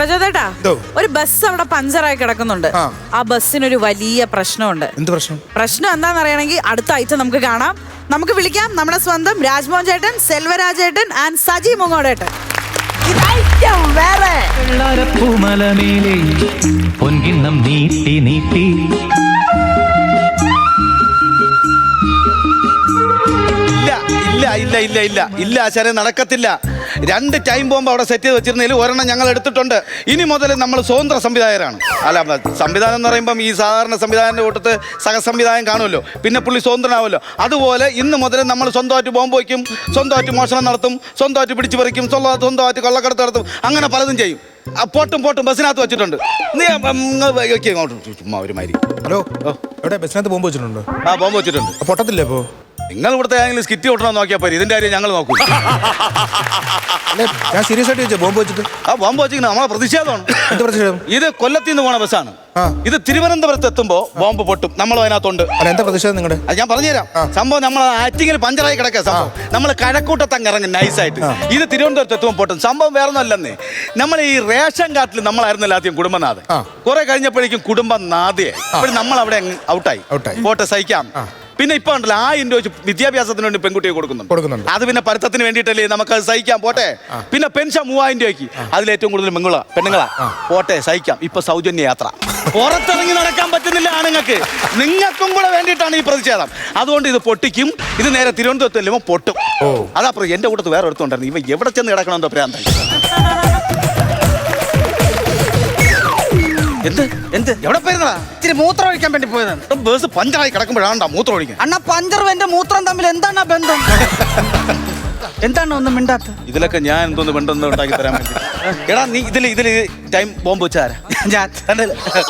പ്രചോദേട്ടാ, ഒരു ബസ് അവിടെ പഞ്ചറായി കിടക്കുന്നുണ്ട്. ആ ബസ്സിനൊരു വലിയ പ്രശ്നമുണ്ട്. എന്ത് പ്രശ്നം? പ്രശ്നം എന്താണെന്ന് അറിയണമെങ്കിൽ അടുത്ത ആഴ്ച നമുക്ക് കാണാം. നമുക്ക് വിളിക്കാം നമ്മുടെ സ്വന്തം രാജ്മോഹൻ ചേട്ടൻ, സെൽവരാജേട്ടൻ ആൻഡ് സജി മുങ്ങോടേട്ടൻ. പൂമലമേലെ പൊൻകിണ്ണം നീട്ടി നീട്ടി ഇല്ല ഇല്ല ഇല്ല ഇല്ല ഇല്ല ആശാരെ, നടക്കത്തില്ല. 2 ടൈം ബോംബ് അവിടെ സെറ്റ് ചെയ്ത് വെച്ചിരുന്നതിൽ ഒരെണ്ണം ഞങ്ങൾ എടുത്തിട്ടുണ്ട്. ഇനി മുതൽ നമ്മൾ സ്വതന്ത്ര സംവിധായകരാണ്. അല്ല, സംവിധാനം എന്ന് പറയുമ്പം ഈ സാധാരണ സംവിധാനത്തിന്റെ കൂട്ടത്ത് സഹസംവിധാനം കാണുമല്ലോ, പിന്നെ പുള്ളി സ്വതന്ത്രനാവുമല്ലോ. അതുപോലെ ഇന്ന് മുതൽ നമ്മൾ സ്വന്തമായിട്ട് ബോംബ് വയ്ക്കും, സ്വന്തമായിട്ട് മോഷണം നടത്തും, സ്വന്തമായിട്ട് പിടിച്ചു പറിക്കും, സ്വന്തമായിട്ട് കൊള്ളക്കടത്ത് നടത്തും, അങ്ങനെ പലതും ചെയ്യും. പോട്ടും ബസ്സിനകത്ത് വെച്ചിട്ടുണ്ട്. ചുമ്മാ ഒരു മാതിരി. ഹലോ, എവിടെ ബസ്സിനകത്ത് ബോംബ് വെച്ചിട്ടുണ്ടോ? ആ, ബോംബ് വെച്ചിട്ടുണ്ട്. പൊട്ടത്തില്ലേ ഇപ്പോ? നിങ്ങൾ ഇവിടുത്തെ ഏതെങ്കിലും സ്കിറ്റ് ഓട്ടണം നോക്കിയാൽ പോയി. ഇതിന്റെ കാര്യം ഞങ്ങൾ നോക്കൂ. ഞാൻ സീരിയസ് ആയിട്ട് ചോദിച്ചാ ബോംബ് വെച്ചിട്ട്. ആ ബോംബ് വെച്ചിരിക്കുന്നത് നമ്മളെ പ്രതിഷേധമാണ്. എന്ത് പ്രതിഷേധം? ഇത് കൊല്ലത്തിൽ നിന്ന് പോണ ബസ്സാണ്. ഇത് തിരുവനന്തപുരത്ത് എത്തുമ്പോ ബോംബ് പൊട്ടും. നമ്മൾ അതിനകത്തുണ്ട്. അല്ല, എന്താ പ്രതിഷേധം നിങ്ങളുടെ? അത് ഞാൻ പറഞ്ഞുതരാം. സംഭവം നമ്മൾ ആറ്റിങ്ങിൽ പഞ്ചറായി കിടക്കുക സംഭവം. നമ്മൾ കഴക്കൂട്ടത്തങ്ങ് ഇറങ്ങും നൈസായിട്ട്. ഇത് തിരുവനന്തപുരത്ത് എത്തുമ്പോൾ പൊട്ടും. സംഭവം വേറെ ഒന്നല്ലെന്നേ, നമ്മൾ ഈ റേഷൻ കാർഡിൽ നമ്മളായിരുന്നല്ലോ ആദ്യം കുടുംബനാഥ്. കുറെ കഴിഞ്ഞപ്പോഴേക്കും കുടുംബനാഥയായി. അപ്പോൾ നമ്മൾ അവിടെ ഔട്ടായി. പോട്ടെ, സഹിക്കാം. പിന്നെ ഇപ്പൊ ഉണ്ടല്ലോ 1000 രൂപ വിദ്യാഭ്യാസത്തിന് വേണ്ടി പെൺകുട്ടിയെ കൊടുക്കുന്നുണ്ട്. അത് പിന്നെ പഠിത്തത്തിന് വേണ്ടിയിട്ടല്ലേ, നമുക്കത് സഹിക്കാം. പോട്ടെ. പിന്നെ പെൻഷൻ 3000 രൂപയ്ക്ക്, അതിലേറ്റവും കൂടുതൽ പെണ്ണുങ്ങളാ. പോട്ടെ, സഹിക്കാം. ഇപ്പൊ സൗജന്യ യാത്ര. പുറത്തിറങ്ങി നടക്കാൻ പറ്റുന്നില്ല ആണുങ്ങൾക്ക്. നിങ്ങൾക്കും കൂടെ വേണ്ടിയിട്ടാണ് ഈ പ്രതിഷേധം. അതുകൊണ്ട് ഇത് പൊട്ടിക്കും. ഇത് നേരെ തിരുവനന്തപുരത്ത് ചെല്ലുമ്പോൾ പൊട്ടും. അതാ എന്റെ കൂട്ടത്ത് വേറെ എടുത്തോണ്ടായിരുന്നു. ഇവ എവിടെ ചെന്ന് കിടക്കണമെന്നോ പ്രാന്തം. എന്ത് എവിടെ പോയിരുന്നടാ? ഇച്ചിരി മൂത്രം ഒഴിക്കാൻ വേണ്ടി പോയത്. ബസ് പഞ്ചറായി കിടക്കുമ്പോഴാണ്ടാ മൂത്രം ഒഴിക്കാൻ. അണ്ണാ, പഞ്ചറും എന്റെ മൂത്രം തമ്മിൽ എന്താണ് ബന്ധം? എന്താണ് ഒന്നും മിണ്ടാത്ത? ഇതിലൊക്കെ ഞാൻ എന്തോന്ന് ബന്ധം ഉണ്ടാക്കി തരാൻ വേണ്ടി. എടാ, നീ ഇതില് ടൈം ബോംബ് വെച്ചാരാ?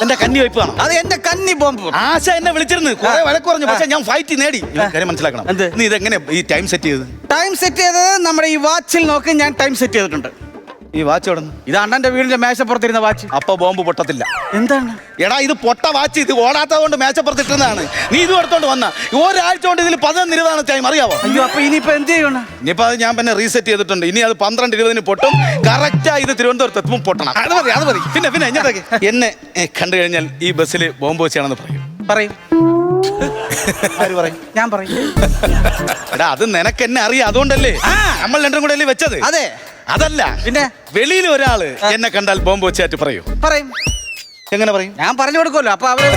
എന്റെ കന്നി വയ്പ്പ് കാണാം. അത് എന്റെ കന്നി ബോംബ്. ആശ എന്നെ വിളിച്ചിരുന്നു, കുറെ വഴക്ക് പറഞ്ഞു. പക്ഷെ ഞാൻ ഫൈറ്റ് നേടി. കാര്യം മനസ്സിലാക്കണം. നീ ഇതെങ്ങനെ ഈ ടൈം സെറ്റ് ചെയ്തത്? ടൈം സെറ്റ് ചെയ്തത് നമ്മുടെ ഈ വാച്ചിൽ നോക്കി ഞാൻ ടൈം സെറ്റ് ചെയ്തിട്ടുണ്ട്. ഈ വാച്ച് എവിടെ? ഇത് അണ്ണന്റെ വീടിന്റെ മേശപ്പുറത്തിരുന്ന വാച്ച്. അപ്പൊ ബോംബ് പൊട്ടത്തില്ല. എന്താണ്? എടാ, ഇത് പൊട്ട വാച്ച്. ഇത് ഓടാത്തത് കൊണ്ട് മേശപ്പുറത്തിട്ടുന്നതാണ്. നീ ഇത് എടുത്തോണ്ട് വന്ന ഒരാഴ്ച കൊണ്ട് ഇതിൽ 11:20 ടൈം, അറിയാവോ? അയ്യോ, അപ്പൊ ഇനിയിപ്പോ എന്ത് ചെയ്യണം? ഇനിയിപ്പോ അത് ഞാൻ പിന്നെ റീസെറ്റ് ചെയ്തിട്ടുണ്ട്. ഇനി അത് 12:20 പൊട്ടും. കറക്റ്റാ ഇത് തിരുവനന്തപുരത്ത് എത്തുമ്പോൾ പൊട്ടണം. അത് മതി. പിന്നെ എന്നതൊക്കെ എന്നെ കണ്ടു കഴിഞ്ഞാൽ ഈ ബസ്സിൽ ബോംബ് വെച്ചാണെന്ന് പറയും. ആര് പറയും? ഞാൻ പറയും. എടാ, അത് നിനക്ക് എന്നെ അറിയാം. അതുകൊണ്ടല്ലേ നമ്മൾ രണ്ടും കൂടെ അല്ലേ വെച്ചത്? അതെ. അതല്ല, പിന്നെ വെളിയിൽ ഒരാള് എന്നെ കണ്ടാൽ ബോംബ് വെച്ചായിട്ട് പറയും. എങ്ങനെ പറയും? ഞാൻ പറഞ്ഞു കൊടുക്കുമല്ലോ. അപ്പൊ അവര്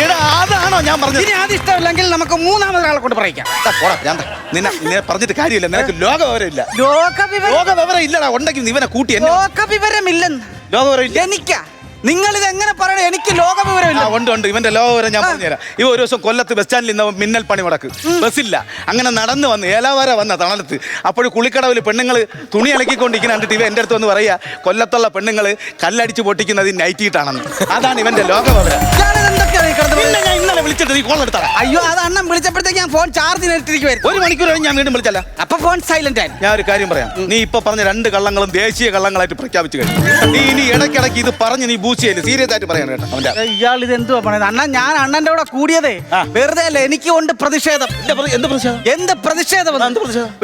എടാ, അതാണോ ഞാൻ പറഞ്ഞത്? ഇനി അത് ഇഷ്ടമില്ലെങ്കിൽ നമുക്ക് 3ാമതൊരാളെ കൊണ്ട് പറയിക്കാം. നിന്നെ പറഞ്ഞിട്ട് കാര്യമില്ല. നിനക്ക് ലോക വിവരം ഇല്ല. ലോക വിവരം ഇല്ലടാ. ഉണ്ടെങ്കിൽ ഇവനെ കൂട്ടി. ലോക വിവരമില്ലെന്ന്. ലോക വിവരം ഇല്ല. എനിക്കാ? നിങ്ങൾ ഇത് എങ്ങനെ പറയണേ? എനിക്ക് ലോക വിവരമില്ല. ഉണ്ട്. ഇവന്റെ ലോക വിവരം ഞാൻ പറഞ്ഞുതരാം. ഇവ ഒരു ദിവസം കൊല്ലത്ത് ബസ് സ്റ്റാൻഡിൽ നിന്ന് മിന്നൽ പണി മുടക്ക്. ബസ്സില്ല. അങ്ങനെ നടന്നു വന്ന് ഏലാവാര വന്ന തണലത്ത്. അപ്പോൾ കുളിക്കടവിൽ പെണ്ണുങ്ങൾ തുണി അലക്കിക്കൊണ്ടിരിക്കുന്ന കണ്ടിട്ട് ഇവ എൻ്റെ അടുത്ത് വന്ന് പറയാ, കൊല്ലത്തുള്ള പെണ്ണുങ്ങൾ കല്ലടിച്ച് പൊട്ടിക്കുന്നത് നൈറ്റിയിട്ടാണെന്ന്. അതാണ് ഇവന്റെ ലോക വിവരം. ഞാൻ ഇന്നലെ വിളിച്ചിട്ട് നീ കോൾ എടുത്താ? അയ്യോ, അത് അണ്ണൻ വിളിച്ചപ്പോഴത്തേക്ക് ഞാൻ ഫോൺ ചാർജിന് എടുത്തിരിക്കുവായിരുന്നു. 1 മണിക്കൂർ കഴിഞ്ഞ് ഞാൻ വീണ്ടും വിളിച്ചല്ല. അപ്പൊ ഫോൺ സൈലന്റ് ആയി. ഞാൻ ഒരു കാര്യം പറയാം. നീ ഇപ്പൊ പറഞ്ഞ 2 കള്ളങ്ങളും ദേശീയ കള്ളങ്ങളായിട്ട് പ്രഖ്യാപിച്ചു കഴിഞ്ഞു. നീ ഇനി ഇടയ്ക്കിടയ്ക്ക് ഇത് പറഞ്ഞ് നീ ബൂസ്റ്റ് ചെയ്യല്. സീരിയസ് ആയിട്ട് പറയണം കേട്ടോ. അവന്റെ ഇയാൾ ഇത് എന്തുവാ പറയുന്നത്? അണ്ണാ, ഞാൻ അണ്ണന്റെ കൂടെ കൂടിയതേ വെറുതെ അല്ല. എനിക്ക് കൊണ്ട് പ്രതിഷേധം. എന്ത് പ്രതിഷേധം?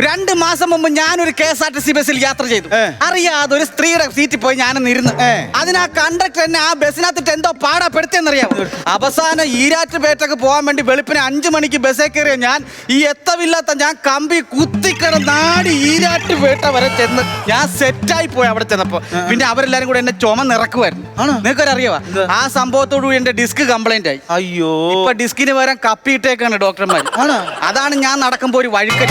2 മാസം മുമ്പ് ഞാനൊരു KSRTC ബസ്സിൽ യാത്ര ചെയ്തു. അറിയാതെ ഒരു സ്ത്രീയുടെ സീറ്റിൽ പോയി ഞാനൊന്ന് ഇരുന്ന്. അതിനാ കണ്ടക്ടർ എന്നെ ആ ബസ്സിനകത്തിട്ട് എന്തോ പാടാപ്പെടുത്തിയെന്നറിയാം. അവസാനം ഈരാറ്റുപേട്ടക്ക് പോകാൻ വേണ്ടി വെളുപ്പിന് 5 മണിക്ക് ബസ്സേ കയറിയ ഞാൻ ഈ എത്തവില്ലാത്ത ഞാൻ കമ്പി കുത്തിക്കിടന്നാടി ഈരാറ്റുപേട്ട വരെ ചെന്ന് ഞാൻ സെറ്റായി പോയി. അവിടെ ചെന്നപ്പോ പിന്നെ അവരെല്ലാരും കൂടെ എന്നെ ചുമന്നിറക്കുമായിരുന്നു. നിങ്ങൾക്കൊരറിയാവാ, ആ സംഭവത്തോടുകൂടി എന്റെ ഡിസ്ക് കംപ്ലൈന്റ് ആയി. അയ്യോ, ഇപ്പൊ ഡിസ്കിന് പകരം കപ്പിയിട്ടേക്കാണ് ഡോക്ടർമാർ. അതാണ് ഞാൻ നടക്കുമ്പോ ഒരു വഴുക്കൽ.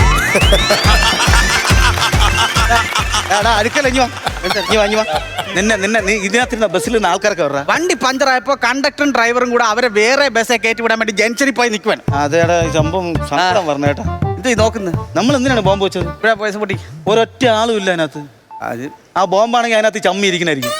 ഇതിനകത്തിരുന്ന ബസ്സിൽ നിന്ന് ആൾക്കാരൊക്കെ വരാ. വണ്ടി പഞ്ചറായപ്പോ കണ്ടക്ടറും ഡ്രൈവറും കൂടെ അവരെ വേറെ ബസ്സെ കയറ്റി വിടാൻ വേണ്ടി ജംഗ്ഷനിൽ പോയി നിൽക്കുവാൻ. അതേടാ, സംഭവം സങ്കടം പറഞ്ഞു കേട്ടാ. ഇത് നോക്കുന്നത് നമ്മൾ എന്തിനാണ് ബോംബ് വെച്ചത്? ഇവിടെ പൈസ പൊട്ടി ഒരൊറ്റ ആളും ഇല്ല അതിനകത്ത്. ആ ബോംബാണെങ്കിൽ അതിനകത്ത് ചമ്മി ഇരിക്കണായിരിക്കും.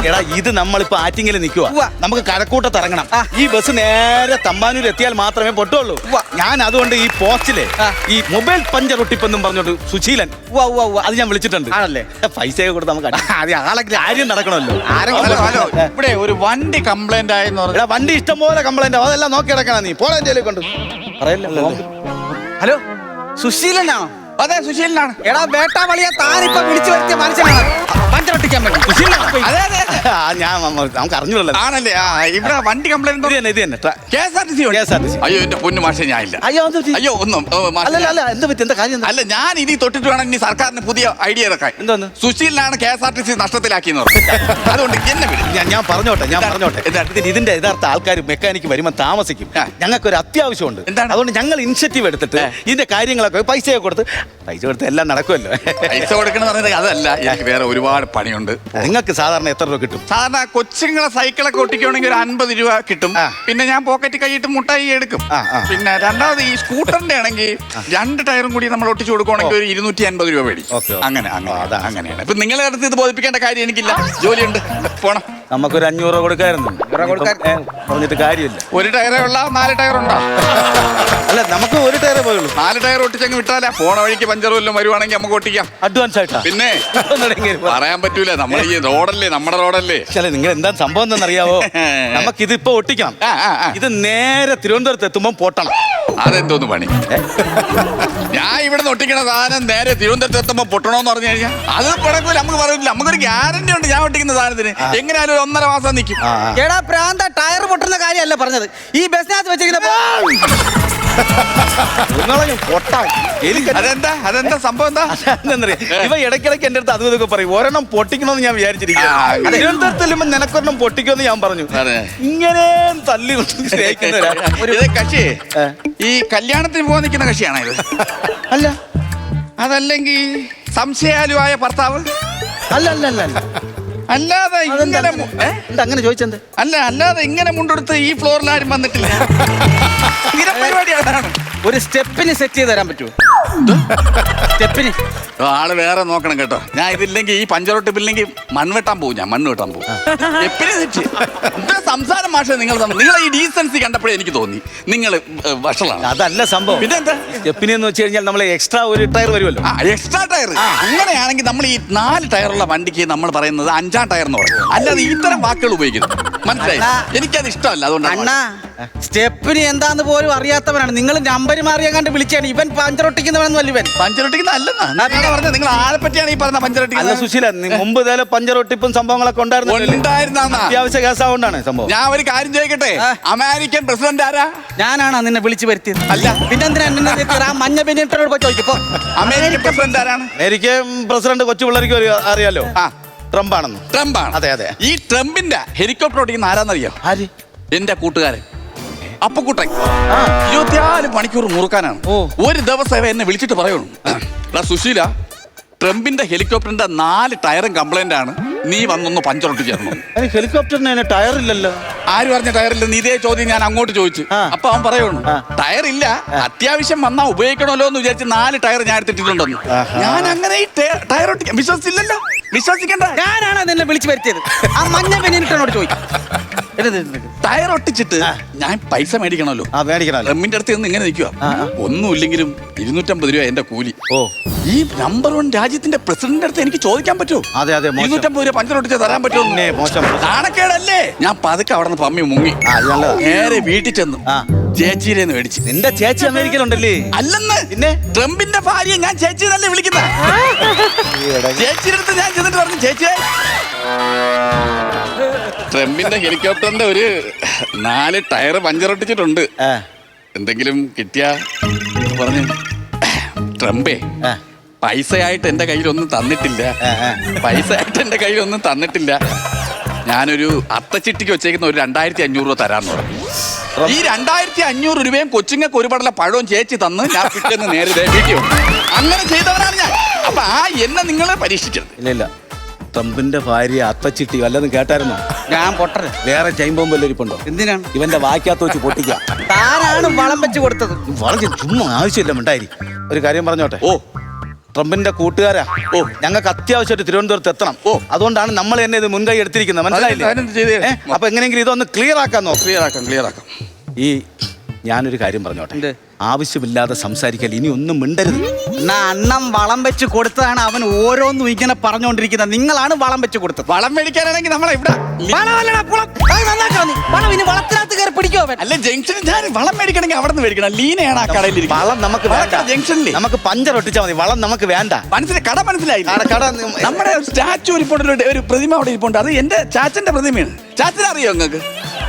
എടാ, ഇത് നമ്മളിപ്പോ ആറ്റിങ്ങിൽ നിൽക്കുക. നമുക്ക് കഴക്കൂട്ടത്ത് ഇറങ്ങണം. ഈ ബസ് നേരെ തമ്പാനൂർ എത്തിയാൽ മാത്രമേ പൊട്ടുള്ളൂ. ഞാൻ അതുകൊണ്ട് ഈ പോസ്റ്റിലെ ഈ മൊബൈൽ പഞ്ചർ ഒട്ടിപ്പെന്നും പറഞ്ഞോണ്ട് സുശീലൻ, അത് ഞാൻ വിളിച്ചിട്ടുണ്ട്. ആണല്ലേ? പൈസയൊക്കെ കൊടുത്ത് നമുക്ക് ആര്യം നടക്കണമല്ലോ. ഇവിടെ ഒരു വണ്ടി കംപ്ലൈന്റ് ആയെന്ന് പറഞ്ഞു. വണ്ടി ഇഷ്ടംപോലെ കംപ്ലൈന്റ് ആവും. അതെല്ലാം നോക്കി കിടക്കണം. നീ പോളെ ജയിലേക്ക് കൊണ്ട് പറയല്ലോ. ഹലോ, സുശീലനാണോ? അതെ, സുശീലനാണ്. എടാ, വേട്ടാവളിയെ താനിപ്പോ വിളിച്ചു വരുത്തിയ മനുഷ്യനാണ്. പഞ്ചറൊട്ടിക്കാൻ വേണ്ടി അതെ അതെ അതെ. ഞാൻ നമുക്ക് അറിഞ്ഞൂടല്ലോ. ആണല്ലേ ആ ഇവിടെ വണ്ടി കംപ്ലൈന്റ് ഇത് തന്നെ KSRTC അയ്യോ എന്റെ പൊന്നു മാഷെ ഞാൻ ഇല്ല അയ്യോ എന്ത് പറ്റി? അയ്യോ ഒന്നും മാഷെ, അല്ല എന്ത് പറ്റി? എന്താ കാര്യം എന്താ? അല്ല ഞാൻ ഇനി തൊട്ടിട്ട് വേണം ഇനി സർക്കാരിന് പുതിയ ഐഡിയ ഇറക്കാൻ. എന്തോന്ന്? സുശീലിനാണ് KSRTC നഷ്ടത്തിലാക്കിയെന്ന് പറഞ്ഞു. അതുകൊണ്ട് എന്നെ വിടും. ഞാൻ പറഞ്ഞോട്ടെ ഇതിന്റെ യഥാർത്ഥ ആൾക്കാർ മെക്കാനിക്ക് വരുമ്പോൾ താമസിക്കും. ഞങ്ങൾക്ക് ഒരു അത്യാവശ്യമുണ്ട്. എന്താണ്? അതുകൊണ്ട് ഞങ്ങൾ ഇനിഷ്യേറ്റീവ് എടുത്തിട്ട് ഇതിന്റെ കാര്യങ്ങളൊക്കെ പൈസ കൊടുത്ത് എല്ലാം നടക്കുമല്ലോ. പൈസ കൊടുക്കണം പറഞ്ഞത് അതല്ല, എനിക്ക് വേറെ ഒരുപാട് പണിയുണ്ട്. നിങ്ങൾക്ക് സാധാരണ എത്ര രൂപ കിട്ടും? സാധാരണ കൊച്ചുങ്ങളെ സൈക്കിളൊക്കെ ഒട്ടിക്കുകയാണെങ്കിൽ ഒരു 50 രൂപ കിട്ടും. പിന്നെ ഞാൻ പോക്കറ്റ് കൈയിട്ട് മുട്ടായി എടുക്കും. പിന്നെ രണ്ടാമത് ഈ സ്കൂട്ടറിന്റെ ആണെങ്കിൽ 2 ടയറും കൂടി നമ്മൾ ഒട്ടിച്ചു കൊടുക്കുകയാണെങ്കിൽ ഒരു 250 രൂപ മേടിക്കും. അങ്ങനെയാണ്. ഇപ്പൊ നിങ്ങളെ അടുത്ത് ഇത് ബോധിപ്പിക്കേണ്ട കാര്യം എനിക്കില്ല, ജോലിയുണ്ട്, പോണം. നമുക്കൊരു 500 രൂപ കൊടുക്കായിരുന്നു. പറഞ്ഞിട്ട് കാര്യമില്ല. ഒരു ടയറേ ഉള്ള 4 ടയർ ഉണ്ടോ? അല്ല നമുക്ക് ഒരു ടയറേ പോയുള്ളൂ. 4 ടയർ ഒട്ടിച്ചങ്ങ് വിട്ടാലാ പോണ വഴിക്ക് പഞ്ചറും എല്ലാം വരുവാണെങ്കിൽ നമുക്ക് ഒട്ടിക്കാം. അഡ്വാൻസ് ആയിട്ടാ? പിന്നെ പറയാൻ പറ്റൂല, നമ്മൾ ഈ റോഡല്ലേ, നമ്മുടെ റോഡല്ലേ. നിങ്ങൾ എന്താ സംഭവം എന്തെന്നറിയാവോ? നമുക്കിത് ഇപ്പൊ ഒട്ടിക്കണം. ഇത് നേരെ തിരുവനന്തപുരത്ത് എത്തുമ്പോ പൊട്ടണം. അതെന്തോന്ന് പണി? ഞാൻ ഇവിടെ നിന്ന് ഒട്ടിക്കണ സാധനം നേരെ തിരുവനന്തപുരത്ത് എത്തുമ്പോ പൊട്ടണോന്ന് പറഞ്ഞു കഴിഞ്ഞാൽ അത് പടക്കൂല. നമുക്ക് പറയില്ല, നമുക്കൊരു ഗ്യാരണ്ടി ഉണ്ട്. ഞാൻ ഒട്ടിക്കുന്ന സാധനത്തിന് എങ്ങനെയാലും ഒരു 1.5 മാസം നിൽക്കും. എടാ പ്രാന്ത, ടയർ പൊട്ടുന്ന കാര്യമല്ല പറഞ്ഞത്. ഈ ബസ്സിനകത്ത് വെച്ചിരിക്കുന്ന അതെന്താ സംഭവം? എന്താ ഇവ ഇടയ്ക്കിടയ്ക്ക് എന്റെ അടുത്ത് അതും ഇതൊക്കെ പറയും. ഒരെണ്ണം പൊട്ടിക്കണമെന്ന് ഞാൻ വിചാരിച്ചിരിക്കുന്നു. തിരുവനന്തപുരത്ത് ചെല്ലുമ്പോ നിനക്കൊരെണ്ണം പൊട്ടിക്കുമെന്ന് ഞാൻ പറഞ്ഞു. ഇങ്ങനെ തല്ലി കക്ഷി ഈ കല്യാണത്തിന് പോകാൻ നിൽക്കുന്ന കക്ഷിയാണോ ഇത്? അല്ല, അതല്ലെങ്കിൽ സംശയാലുവായ ഭർത്താവ്? അല്ല അല്ല അല്ല അല്ല അല്ലാതെ ഇങ്ങനെ അങ്ങനെ ചോദിച്ചെന്ത്? അല്ലാതെ ഇങ്ങനെ മുണ്ടെടുത്ത് ഈ ഫ്ലോറിൽ ആരും വന്നിട്ടില്ല. ഇങ്ങനെ പരിപാടിയാണ്. ഒരു സ്റ്റെപ്പിന് സെറ്റ് ചെയ്ത് തരാൻ പറ്റുമോ? സ്റ്റെപ്പിന് ആള് വേറെ നോക്കണം കേട്ടോ. ഞാൻ ഇതില്ലെങ്കിൽ ഈ പഞ്ചറൊട്ടിപ്പില്ലെങ്കിൽ മണ്ണ് വെട്ടാൻ പോകും. എന്താ സംസാരം മാഷ നിങ്ങൾ നിങ്ങളെ ഈ ഡീസൻസി കണ്ടപ്പോഴേ എനിക്ക് തോന്നി നിങ്ങൾ വഷളാണ്. അതല്ല സംഭവം. പിന്നെ എന്താ സ്റ്റെപ്പിന് എന്ന് വെച്ച് കഴിഞ്ഞാൽ നമ്മൾ എക്സ്ട്രാ ഒരു ടയർ വരുമല്ലോ. Extra tyre. അങ്ങനെയാണെങ്കിൽ നമ്മൾ ഈ 4 ടയറുള്ള വണ്ടിക്ക് നമ്മൾ പറയുന്നത് 5-ാം ടയർ എന്ന് പറയും. അല്ലാതെ ഇത്തരം വാക്കുകൾ ഉപയോഗിക്കുന്നു. മനസ്സിലായി? എനിക്കത് ഇഷ്ടമല്ല. അതുകൊണ്ട് അണ്ണാ, സ്റ്റെപ്പിന് എന്താന്ന് പോലും അറിയാത്തവനാണ് നിങ്ങൾ. നമ്പർ മാറിയാൻ കണ്ട് വിളിച്ചാണ്. ഇവൻ പഞ്ചറൊട്ടിക്കുന്നവനൊന്നുമല്ല. ഇവൻ പഞ്ചറൊട്ടിക്കുന്ന അല്ലെന്നാ പറഞ്ഞത്. നിങ്ങൾ ആരെ പറ്റിയാണ് ഈ പറഞ്ഞ പഞ്ചറൊട്ടി? അല്ല സുശീല, മുമ്പ് ഇതേലെ പഞ്ചറൊട്ടിപ്പും സംഭവങ്ങളൊക്കെ ഉണ്ടായിരുന്നു. അത്യാവശ്യ കേസാകൊണ്ടാണ് സംഭവം. ഞാൻ ഒരു കാര്യം ചോദിക്കട്ടെ, അമേരിക്കൻ പ്രസിഡന്റ് ആരാ? ഞാനാണോ നിന്നെ വിളിച്ചു വരുത്തിയത്? അല്ല, പിന്നെന്തിനാ മഞ്ഞ ബെന്നിട്ടോട് പോയി ചോദിക്കപ്പോ അമേരിക്കൻ പ്രസിഡന്റ് ആരാണ്? അമേരിക്കൻ പ്രസിഡന്റ് കൊച്ചു പിള്ളേർക്ക് അറിയാലോ. ട്രംപാണെന്ന്. ട്രംപാണ്. അതെ അതെ. ഈ ട്രംപിന്റെ ഹെലികോപ്റ്റർ ഓടിക്കുന്ന ആരാന്നറിയോ? ആര്? എന്റെ കൂട്ടുകാരൻ അപ്പക്കുട്ടൻ. 24 മണിക്കൂർ മുറുക്കാനാണ്. ഒരു ദിവസം എന്നെ വിളിച്ചിട്ട് പറയുള്ളൂ, സുശീല, ട്രംപിന്റെ ഹെലികോപ്റ്ററിന്റെ 4 ടയറും കംപ്ലൈന്റ് ആണ്, നീ വന്നൊന്ന് പഞ്ചറൊട്ടിച്ചു. ഹെലികോപ്റ്ററിന് ടയർ ഇല്ലല്ലോ. ആര് പറഞ്ഞ ടയറില്ല? ഇതേ ചോദ്യം ഞാൻ അങ്ങോട്ട് ചോദിച്ചു. അപ്പൊ അവൻ പറയുള്ളൂ, ടയർ ഇല്ല, അത്യാവശ്യം വന്നാ ഉപയോഗിക്കണമല്ലോ എന്ന് വിചാരിച്ച് 4 ടയർ ഞാൻ എടുത്തിട്ടുണ്ടെന്ന്. ഞാൻ അങ്ങനെ ഈ ടയർ ഒട്ടിക്കാൻ വിശ്വസിച്ചില്ലല്ലോ. വിശ്വസിക്കണ്ട. ഞാനാണ് നിന്നെ വിളിച്ചു വരുത്തിയത്. ആ മഞ്ഞ ബെന്നിട്ടോട് ചോദിക്കും. ടയർ ഒട്ടിച്ചിട്ട് ഞാൻ പൈസ മേടിക്കണമല്ലോ. ട്രംപിന്റെ അടുത്ത് നിന്ന് ഇങ്ങനെ നിൽക്കുക. ഒന്നുമില്ലെങ്കിലും 250 രൂപ എന്റെ കൂലി. ഈ നമ്പർ 1 രാജ്യത്തിന്റെ പ്രസിഡന്റിന്റെ അടുത്ത് എനിക്ക് ചോദിക്കാൻ പറ്റുമോ? 250 രൂപ പഞ്ചറൊട്ടിച്ച് തരാൻ പറ്റുമോ? നാണക്കേടല്ലേ? ഞാൻ പതുക്കെ അവിടെ നിന്ന് പമ്മി മുങ്ങി നേരെ വീട്ടിൽ ചെന്നു ചേച്ചിയിലേന്ന് മേടിച്ചു. നിന്റെ ചേച്ചി അമേരിക്കയിലുണ്ടല്ലേ? അല്ലെന്ന്, പിന്നെ ട്രംപിന്റെ ഭാര്യ ഞാൻ ചേച്ചി തന്നെ വിളിക്കുന്ന. ചേച്ചിയുടെ അടുത്ത് ഞാൻ ചെന്നിട്ട് പറഞ്ഞു, ചേച്ചിയെ, ട്രംപിന്റെ ഹെലികോപ്റ്ററിന്റെ ഒരു 4 ടയർ പഞ്ചറൊട്ടിച്ചിട്ടുണ്ട്, എന്തെങ്കിലും കിട്ടിയാ പറഞ്ഞു. ട്രംപേ, പൈസയായിട്ട് എന്റെ കയ്യിലൊന്നും തന്നിട്ടില്ല. ഞാനൊരു അത്തച്ചിട്ടിക്ക് വെച്ചേക്കുന്ന ഒരു 2500 രൂപ തരാന്ന് പറഞ്ഞു. ഈ 2500 രൂപയും കൊച്ചുങ്ങൾക്ക് ഒരു പടല പഴവും ചേച്ചി തന്ന് ഞാൻ പിറ്റേന്ന് നേരെ വീട്ടിൽ വന്നു. അങ്ങനെ ചെയ്തവനാണ് ഞാൻ. അപ്പൊ എന്നെ നിങ്ങൾ പരീക്ഷിച്ചത് ഇല്ല. ട്രംപിന്റെ ഭാര്യ അത്തച്ചിട്ടി വല്ലതും കേട്ടായിരുന്നോ? ഞാൻ പൊട്ടര്. വേറെ ചൈമ്പം വല്ല ഇരിപ്പുണ്ടോ? എന്തിനാണ്? ഇവന്റെ വാക്കകത്ത് വെച്ച് പൊട്ടിക്കാം. താനാണ് വളം വെച്ച് കൊടുത്തത്. വളരെ ചുമ്മാ ആവശ്യമില്ല മിണ്ടായി. ഒരു കാര്യം പറഞ്ഞോട്ടെ. ട്രംപിന്റെ കൂട്ടുകാരാ. ഞങ്ങൾക്ക് അത്യാവശ്യമായിട്ട് തിരുവനന്തപുരത്ത് എത്തണം. അതുകൊണ്ടാണ് നമ്മൾ എന്നെ ഇത് മുൻകൈ എടുത്തിരിക്കുന്നത്. മനസ്സിലായില്ലേ? അപ്പൊ എങ്ങനെയെങ്കിലും ഇതൊന്ന് ക്ലിയർ ആക്കാൻ നോക്കാം. ക്ലിയർ ആക്കാം. ഈ ഞാനൊരു കാര്യം പറഞ്ഞോട്ടെ. ആവശ്യമില്ലാതെ സംസാരിക്കൽ, ഇനി ഒന്നും മിണ്ടരുത്. അണ്ണം വളം വെച്ച് കൊടുത്തതാണ് അവൻ ഓരോന്നും ഇങ്ങനെ പറഞ്ഞുകൊണ്ടിരിക്കുന്നത്. നിങ്ങളാണ് വളം വെച്ച് കൊടുത്തത്. വളം മേടിക്കാനാണെങ്കിൽ നമ്മളെ ഇവിടെ വളമല്ലടാ, കുളം. അത് നന്നാക്കണം നീ. വളം ഇനി വളത്തിനകത്ത് കയറി പിടിക്കോ അവൻ. അല്ല ജംഗ്ഷനിൽ ഞാൻ വളം മേടിക്കണമെങ്കിൽ അവിടെ നിന്ന് മേടിക്കണം. ലീനയാണ് ആ കടയിൽ വളം നമുക്ക് വേണ്ട. ജംഗ്ഷനിൽ നമുക്ക് പഞ്ചർ ഒട്ടിച്ചാൽ മതി, വളം നമുക്ക് വേണ്ട. കട മനസ്സിലായി. കട നമ്മുടെ സ്റ്റാച്ചു ഇരിപ്പുണ്ടല്ലോ, ഒരു പ്രതിമ അവിടെ ഇരിപ്പുണ്ട്. അത് എന്റെ ചാച്ചന്റെ പ്രതിമയാണ്. ചാച്ചനെ അറിയോ നിങ്ങൾക്ക്?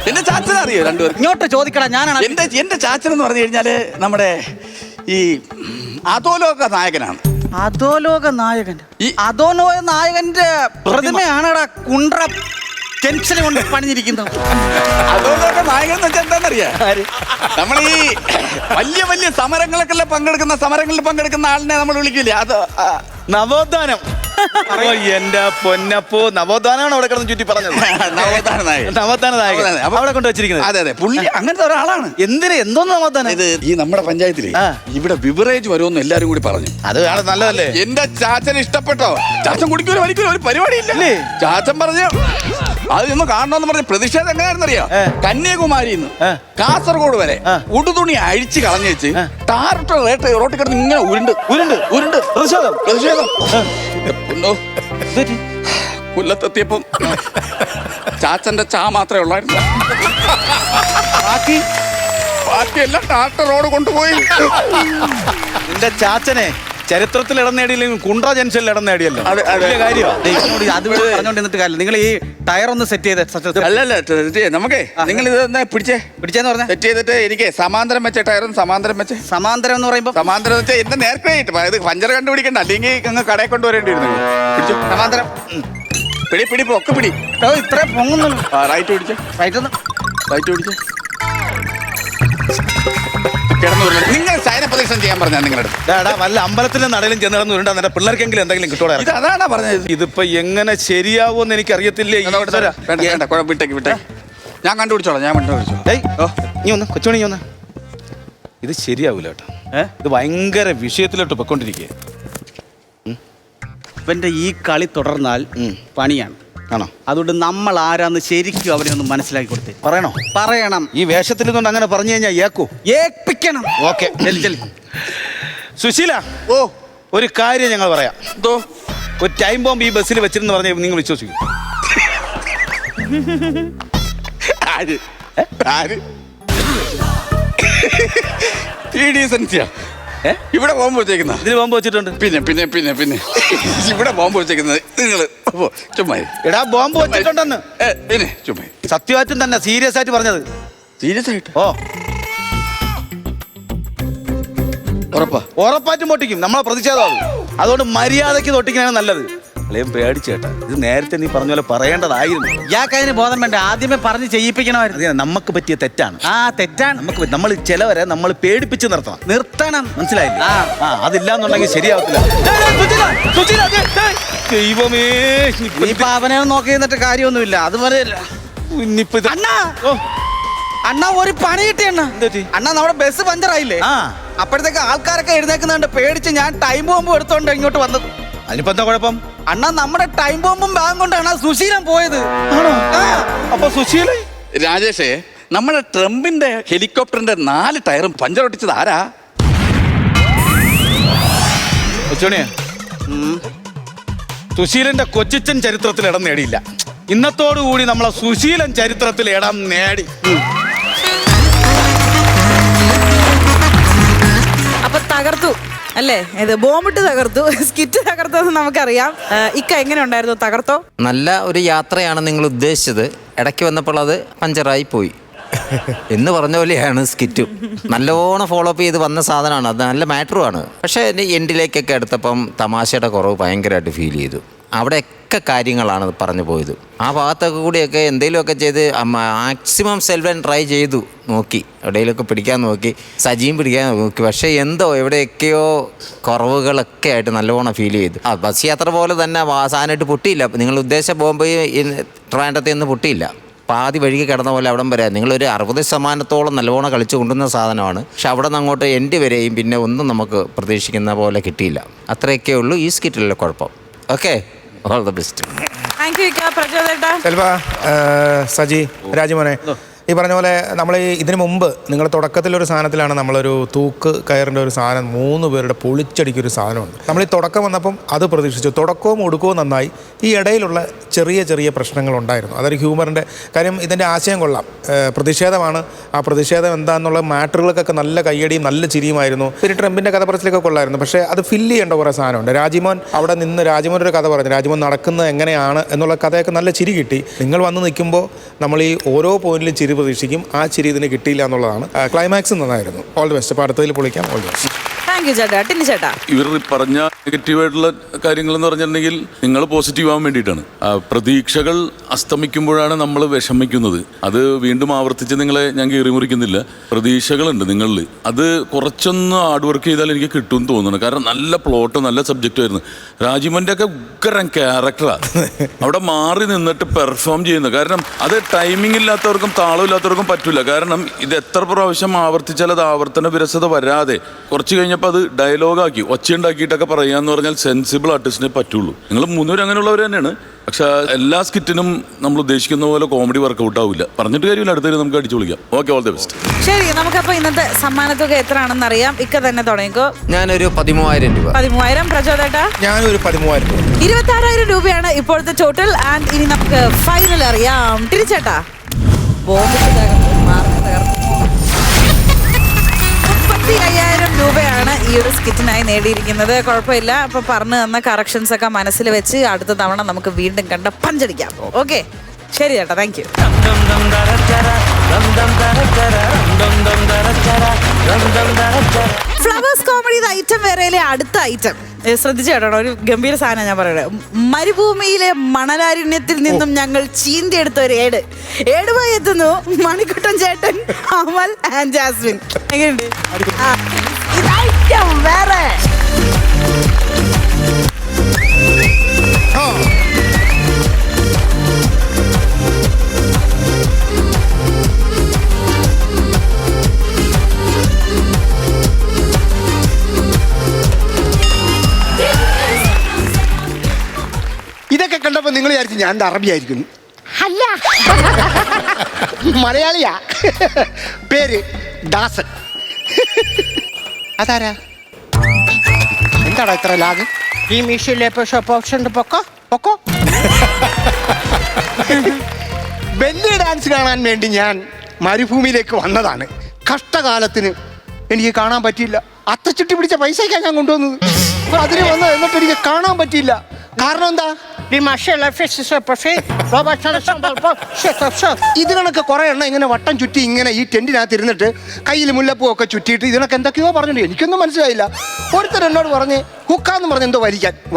എന്റെ ചാച്ചനെ അറിയോ രണ്ടുപേർക്ക്? ഇങ്ങോട്ട് ചോദിക്കടാ, ഞാനാണ്. എന്റെ ചാച്ചൻ എന്ന് പറഞ്ഞു കഴിഞ്ഞാല് നമ്മുടെ ഈ അധോലോക നായകനാണ്. അധോലോക നായകൻ. ഈ അധോലോക നായകന്റെ പ്രതിമയാണടാ കുണ്ട്ര ജംഗ്ഷനെ കൊണ്ട് പണിഞ്ഞിരിക്കുന്നത്. അധോലോക നായകൻ എന്ന് വെച്ചാൽ എന്താണെന്നറിയാ? നമ്മൾ ഈ വലിയ വലിയ സമരങ്ങളിൽ പങ്കെടുക്കുന്ന ആളിനെ നമ്മൾ വിളിക്കില്ലേ? അത് നവോത്ഥാനം. എന്റെ പൊന്നപ്പോ, നവോത്ഥാനമാണ് അവിടെ കിടന്ന് ചുറ്റി പറഞ്ഞത്. നവോത്ഥാന നായകൻ. നവോത്ഥാന നായകൻ അവിടെ കൊണ്ട് വെച്ചിരിക്കുന്നത്. അതെ പുള്ളി അങ്ങനത്തെ ഒരാളാണ്. എന്തോന്ന് നവോത്ഥാനം? ഇത് ഈ നമ്മുടെ പഞ്ചായത്തില് ഇവിടെ ബിവറേജ് വരുമെന്ന് എല്ലാരും കൂടി പറഞ്ഞു. അത് നല്ലതല്ലേ? എന്റെ ചാച്ചന് ഇഷ്ടപ്പെട്ടോ? ചാച്ചൻ കുടിക്കൂല വലിക്കൂല, ഒരു പരിപാടി ഇല്ലല്ലേ? ചാച്ചൻ പറഞ്ഞു അത് ഇന്ന് കാണണമെന്ന് പറഞ്ഞ പ്രതിഷേധം എങ്ങനെയാണെന്നറിയാം? കന്യാകുമാരിന്ന് കാസർഗോഡ് വരെ ഉടുതുണി അഴിച്ച് കളഞ്ഞു വെച്ച് ടാറിട്ട റോട്ടിൽ കിടന്ന് ഇങ്ങനെ ഉരുണ്ട് പ്രതിഷേധം. കൊല്ലത്തെത്തിയപ്പം ചാച്ചന്റെ ചാ മാത്രമേ ഉള്ളായിരുന്നു. ബാക്കിയെല്ലാം ടാറ്റ റോഡ് കൊണ്ടുപോയി. നിന്റെ ചാച്ചനെ ചരിത്രത്തിൽ ഇടം നേടിയില്ലെങ്കിൽ കുണ്ട്ര ജംഗ്ഷനിൽ ഇടം നേടിയല്ലോ. അത് പറഞ്ഞോണ്ടിരുന്നിട്ട് കാര്യം. നിങ്ങൾ ഈ ടയർ ഒന്ന് സെറ്റ് ചെയ്ത്. അല്ലല്ല നമുക്കേ നിങ്ങൾ ഇത് പിടിച്ചെന്ന് പറഞ്ഞാൽ സെറ്റ് ചെയ്തിട്ട് എനിക്ക് സമാന്തരം വെച്ച ടയറും സമാന്തരം എന്ന് പറയുമ്പോ സമാന്തരം വെച്ചാൽ എന്റെ നേർക്കായിട്ട് ഇത് പഞ്ചർ കണ്ടുപിടിക്കണ്ട, അല്ലെങ്കിൽ അങ്ങ് കടയിൽ കൊണ്ടുവരേണ്ടിയിരുന്നു. പിടിച്ചു സമാന്തരം. പിടി ഒക്കെ പിടി. ഇത്ര പൊങ്ങുന്നുള്ളൂ. റൈറ്റ് പിടിച്ചോ. റൈറ്റ് പിടിച്ചോ. നിങ്ങൾ ശയനപ്രദക്ഷിണം ചെയ്യാൻ പറഞ്ഞാൽ നിങ്ങളുടെ വല്ല അമ്പലത്തിലും നടയിലും ചെന്നിടന്ന് ഉരുണ്ടാ നിന്റെ പിള്ളേർക്കെങ്കിലും എന്തെങ്കിലും കിട്ടോടെ. അതാണ് പറഞ്ഞത്. ഇതിപ്പോ എങ്ങനെ ശരിയാവോന്ന് എനിക്ക് അറിയത്തില്ലേ. വിട്ടേ ഞാൻ കണ്ടുപിടിച്ചോളാം. നീ ഒന്ന് കൊച്ചുമണി ഒന്ന്. ഇത് ശരിയാവൂല കേട്ടോ. ഇത് ഭയങ്കര വിഷയത്തിലോട്ട് പൊയ്ക്കൊണ്ടിരിക്കുക. ഇവന്റെ ഈ കളി തുടർന്നാൽ പണിയാണ്. ആണോ? അതുകൊണ്ട് നമ്മൾ ആരാന്ന് ശരിക്കും അവരെ ഒന്ന് മനസ്സിലാക്കി കൊടുത്തേ. പറയണം. ഈ വേഷത്തിൽ നിന്നുകൊണ്ട് അങ്ങനെ പറഞ്ഞു കഴിഞ്ഞാൽ ഏൽപ്പിക്കണം. ഓക്കെ. സുശീല, ഒരു കാര്യം ഞങ്ങൾ പറയാം. ഒരു ടൈം ബോംബ് ഈ ബസ്സിൽ വെച്ചിരുന്ന് പറഞ്ഞ നിങ്ങൾ വിശ്വസിക്കും? ഇവിടെ ബോംബ് വെച്ചേക്കുന്ന ഇതിന് ബോംബ് വെച്ചിട്ടുണ്ട്. പിന്നെ ഇവിടെ ബോംബ് വെച്ചേക്കുന്നത് നിങ്ങൾ ചുമ്മാ. എടാ ബോംബ് വെച്ചിട്ടുണ്ടെന്ന് പിന്നെ ചുമ്മാ. സത്യമായിട്ടും തന്നെ സീരിയസ് ആയിട്ട് പറഞ്ഞത്. സീരിയസ് ആയിട്ട്? ഉറപ്പായിട്ടും പൊട്ടിക്കും. നമ്മളെ പ്രതിഷേധമാകും. അതുകൊണ്ട് മര്യാദയ്ക്ക് തൊട്ടിക്കാനാണ് നല്ലത്. അല്ലേം പേടിച്ചേട്ടാ, ഇത് നേരത്തെ നീ പറഞ്ഞ പോലെ പറയേണ്ടതായിരുന്നു. ഇയാൾക്കതിന് ബോധം വേണ്ട, ആദ്യമേ പറഞ്ഞ് ചെയ്യിപ്പിക്കണമായിരുന്നു. നമുക്ക് പറ്റിയ തെറ്റാണ്. തെറ്റാണ്. നമ്മൾ ചിലവരെ നമ്മൾ പേടിപ്പിച്ച് നിർത്തണം. മനസ്സിലായില്ല? അതില്ലാന്നുണ്ടെങ്കിൽ ശരിയാവത്തില്ല. ദൈവമേ, ഇനിയിപ്പോ അവനെ നോക്കി നിന്നിട്ട് കാര്യമൊന്നുമില്ല. അതുപോലെ അണ്ണാ ഒരു പണി കിട്ടി. അണ്ണാ നമ്മുടെ ബസ് പഞ്ചറായില്ലേ? അപ്പോഴത്തേക്ക് ആൾക്കാരൊക്കെ എഴുന്നേക്കുന്നുണ്ട്. പേടിച്ച് ഞാൻ ടൈം ബോംബും എടുത്തോണ്ട് ഇങ്ങോട്ട് വന്നത്. അതിനിപ്പോ എന്താ കുഴപ്പം? അണ്ണാ നമ്മുടെ ടൈം ബോംബും ബാഗ് കൊണ്ടാണ് സുശീലൻ പോയത്. അപ്പൊ സുശീല രാജേഷേ, നമ്മുടെ ട്രംപിന്റെ ഹെലികോപ്റ്ററിന്റെ 4 ടയറും പഞ്ചർ ഒട്ടിച്ചത് ആരാ? സുശീലന്റെ കൊച്ചിച്ചൻ ചരിത്രത്തിൽ ഇടം നേടിയില്ല. ഇന്നത്തോടുകൂടി നമ്മളെ സുശീലൻ ചരിത്രത്തിൽ ഇടം നേടി. അപ്പൊ തകർത്തു അല്ലേ? ഇത് ബോംബിട്ട് തകർത്തു, സ്കിറ്റ് തകർത്തു നമുക്കറിയാം. ഇക്ക എങ്ങനെ ഉണ്ടായിരുന്നു? തകർത്തോ? നല്ല ഒരു യാത്രയാണ് നിങ്ങൾ ഉദ്ദേശിച്ചത്. ഇടയ്ക്ക് വന്നപ്പോൾ അത് പഞ്ചറായി പോയി എന്ന് പറഞ്ഞ പോലെയാണ് സ്കിറ്റും. നല്ലോണം ഫോളോ അപ്പ് ചെയ്ത് വന്ന സാധനമാണ്. അത് നല്ല മാറ്ററുമാണ്. പക്ഷേ എൻ്റെ എൻഡിലേക്കൊക്കെ എടുത്തപ്പം തമാശയുടെ കുറവ് ഭയങ്കരമായിട്ട് ഫീൽ ചെയ്തു. അവിടെയൊക്കെ കാര്യങ്ങളാണ് പറഞ്ഞു പോയത്. ആ ഭാഗത്തൊക്കെ കൂടിയൊക്കെ എന്തെങ്കിലുമൊക്കെ ചെയ്ത് മാക്സിമം സെൽവൻ ട്രൈ ചെയ്തു നോക്കി, എവിടെയെങ്കിലുമൊക്കെ പിടിക്കാൻ നോക്കി, സജിയും പിടിക്കാൻ നോക്കി. പക്ഷേ എന്തോ എവിടെയൊക്കെയോ കുറവുകളൊക്കെ ആയിട്ട് നല്ലോണം ഫീൽ ചെയ്തു. ബസ് യാത്ര പോലെ തന്നെ സാധനമായിട്ട് പൊട്ടിയില്ല. നിങ്ങൾ ഉദ്ദേശിച്ച ബോംബെ ട്രിവാൻഡ്രത്തിൽ നിന്ന് പൊട്ടിയില്ല. പാതി വഴിക്ക് കിടന്ന പോലെ അവിടം വരെ നിങ്ങളൊരു 60% നല്ലോണം കളിച്ചു കൊണ്ടുവന്ന സാധനമാണ്. പക്ഷെ അവിടെ നിന്ന് അങ്ങോട്ട് എൻഡ് വരെയും പിന്നെ ഒന്നും നമുക്ക് പ്രതീക്ഷിക്കുന്ന പോലെ കിട്ടിയില്ല. അത്രയൊക്കെ ഉള്ളൂ ഈ സ്കിറ്റിലുള്ള കുഴപ്പം. Okay, all the best. Thank you പ്രചോദേട്ടാ. സജി, രാജുമോനെ, ഈ പറഞ്ഞ പോലെ നമ്മൾ ഇതിനു മുമ്പ് നിങ്ങൾ തുടക്കത്തിലൊരു സാധനത്തിലാണ് നമ്മളൊരു തൂക്ക് കയറിൻ്റെ ഒരു സാധനം 3 പേരുടെ പൊളിച്ചടിക്കൊരു സാധനമുണ്ട്. നമ്മൾ ഈ തുടക്കം വന്നപ്പം അത് പ്രതീക്ഷിച്ചു. തുടക്കവും ഒടുക്കവും നന്നായി, ഈ ഇടയിലുള്ള ചെറിയ ചെറിയ പ്രശ്നങ്ങളുണ്ടായിരുന്നു. അതൊരു ഹ്യൂമറിൻ്റെ കാര്യം. ഇതിൻ്റെ ആശയം കൊള്ളാം, പ്രതിഷേധമാണ്. ആ പ്രതിഷേധം എന്താണെന്നുള്ള മാറ്ററുകൾക്കൊക്കെ നല്ല കയ്യടിയും നല്ല ചിരിയുമായിരുന്നു. പിന്നെ ട്രംപിൻ്റെ കഥ പറച്ചിലൊക്കെ കൊള്ളായിരുന്നു. പക്ഷേ അത് ഫില്ല് ചെയ്യേണ്ട കുറേ സാധനമുണ്ട്. രാജിമോൻ അവിടെ നിന്ന് രാജിമോനൊരു കഥ പറഞ്ഞു, രാജിമോൻ നടക്കുന്നത് എങ്ങനെയാണ് എന്നുള്ള കഥയൊക്കെ നല്ല ചിരി കിട്ടി. നിങ്ങൾ വന്ന് നിൽക്കുമ്പോൾ നമ്മൾ ഈ ഓരോ പോയിന്റിലും ചിരി പ്രതീക്ഷിക്കും. ആ ചിരി ഇതിന് കിട്ടിയില്ല എന്നുള്ളതാണ്. ക്ലൈമാക്സ് നന്നായിരുന്നു. All the best. അപ്പോൾ അടുത്തതിൽ പൊളിക്കാം. All the best. Thank you ചേട്ടാ. ടിനി ചേട്ടാ, ഇവർ പറഞ്ഞ നെഗറ്റീവായിട്ടുള്ള കാര്യങ്ങൾ എന്ന് പറഞ്ഞിട്ടുണ്ടെങ്കിൽ നിങ്ങൾ പോസിറ്റീവ് ആവാൻ വേണ്ടിയിട്ടാണ്. പ്രതീക്ഷകൾ അസ്തമിക്കുമ്പോഴാണ് നമ്മൾ വിഷമിക്കുന്നത്. അത് വീണ്ടും ആവർത്തിച്ച് നിങ്ങളെ ഞാൻ കീറി മുറിക്കുന്നില്ല. പ്രതീക്ഷകളുണ്ട് നിങ്ങളിൽ, അത് കുറച്ചൊന്ന് ഹാർഡ് വർക്ക് ചെയ്താൽ എനിക്ക് കിട്ടും എന്ന് തോന്നുന്നു. കാരണം നല്ല പ്ലോട്ട്, നല്ല സബ്ജക്റ്റ് ആയിരുന്നു. രാജിമോൻ്റെ ഒക്കെ ഉഗ്രൻ ക്യാരക്ടറാണ് അവിടെ മാറി നിന്നിട്ട് പെർഫോം ചെയ്യുന്നത്. കാരണം അത് ടൈമിംഗ് ഇല്ലാത്തവർക്കും താളമില്ലാത്തവർക്കും പറ്റില്ല. കാരണം ഇത് എത്ര പ്രാവശ്യം ആവർത്തിച്ചാൽ അത് ആവർത്തന വിരസത വരാതെ കുറച്ച് കഴിഞ്ഞപ്പോൾ അത് ഡയലോഗാക്കി ഒച്ചയുണ്ടാക്കിയിട്ടൊക്കെ പറയാന്ന് പറഞ്ഞാൽ സെൻസിബിൾ ആർട്ടിസ്റ്റിനെ പറ്റുള്ളൂ. നിങ്ങൾ 3 പേരും അങ്ങനെയുള്ളവർ തന്നെയാണ്. പക്ഷെ എല്ലാ സ്കിറ്റിനും നമ്മൾ ഉദ്ദേശിക്കുന്ന പോലെ കോമഡി വർക്കൗട്ട് ആവില്ല. പറഞ്ഞിട്ട് കാര്യമില്ല, അടുത്തതിൽ നമുക്ക് അടിച്ചു വിളിക്കാം. Okay, all the best. ശരി, നമുക്കപ്പോൾ ഇന്നത്തെ സമ്മാനത്തുക എത്രയാണെന്ന് അറിയാം. ഇക്ക തന്നെ തുടങ്ങിക്കോ. ഞാനൊരു 13,000 രൂപ. 13,000. പ്രചോദേട്ടാ? ഞാനൊരു 13,000 രൂപ. 26,000 രൂപയാണ് ഇപ്പോഴത്തെ ടോട്ടൽ. ആൻഡ് ഇനി നമുക്ക് ഫൈനൽ അറിയാം. തിരിച്ചേട്ടാ, ബോംബ് തകർത്ത്, മാർക്ക് തകർത്ത് 35,000 രൂപയാണ് ഈ ഒരു സ്കിറ്റിനായി നേടിയിരിക്കുന്നത്. കുഴപ്പമില്ല. അപ്പൊ പറഞ്ഞു തന്ന കറക്ഷൻസ് ഒക്കെ മനസ്സിൽ വെച്ച് അടുത്ത തവണ നമുക്ക് വീണ്ടും കണ്ട പഞ്ചടിക്കാം. ഓക്കെ, ശരി ചേട്ടാ, thank you. Flowers comedy item വേറെയിലെ അടുത്ത ഐറ്റം ശ്രദ്ധിച്ചു കേട്ടോ. ഒരു ഗംഭീര സാധനം ഞാൻ പറയുന്നത്. മരുഭൂമിയിലെ മണലാരണ്യത്തിൽ നിന്നും ഞങ്ങൾ ചീന്തിയെടുത്ത ഒരു ഏടുമായി എത്തുന്നു മണിക്കുട്ടൻ ചേട്ടൻ, അമൽ ആൻഡ് ജാസ്മിൻ. എങ്ങനെയുണ്ട് ഇത് ഐറ്റം വേറെ? ഇതൊക്കെ കണ്ടപ്പോൾ നിങ്ങൾ വിചാരിച്ചു ഞാൻ അറബി ആയിരിക്കുന്നു. അല്ല, മലയാളിയാ. പേര് ദാസൻ. അതാരാ? എന്താടാ ഇത്ര ലാഗ്? ഈ മീഷയിലെ പൊക്കോ പൊക്കോ. ബെല്ലി ഡാൻസ് കാണാൻ വേണ്ടി ഞാൻ മരുഭൂമിയിലേക്ക് വന്നതാണ്. കഷ്ടകാലത്തിന് എനിക്ക് കാണാൻ പറ്റിയില്ല. അത്തച്ചുട്ടി പിടിച്ച പൈസയ്ക്കാണ് ഞാൻ കൊണ്ടുവന്നത്. അപ്പൊ അതിന് വന്നത്, എന്നിട്ട് എനിക്ക് കാണാൻ പറ്റിയില്ല. കാരണം എന്താ? ഇത് കണക്ക് കുറെ എണ്ണം ഇങ്ങനെ വട്ടം ചുറ്റി ഇങ്ങനെ ഈ ടെന്റിനകത്ത് ഇരുന്നിട്ട് കയ്യിൽ മുല്ലപ്പൂ ഒക്കെ ചുറ്റിയിട്ട് ഇതിനൊക്കെ എന്തൊക്കെയോ പറഞ്ഞിട്ട് എനിക്കൊന്നും മനസ്സിലായില്ല. ഒരുത്തർ എന്നോട് പറഞ്ഞ് ഹുക്കാന്ന് പറഞ്ഞ് എന്തോ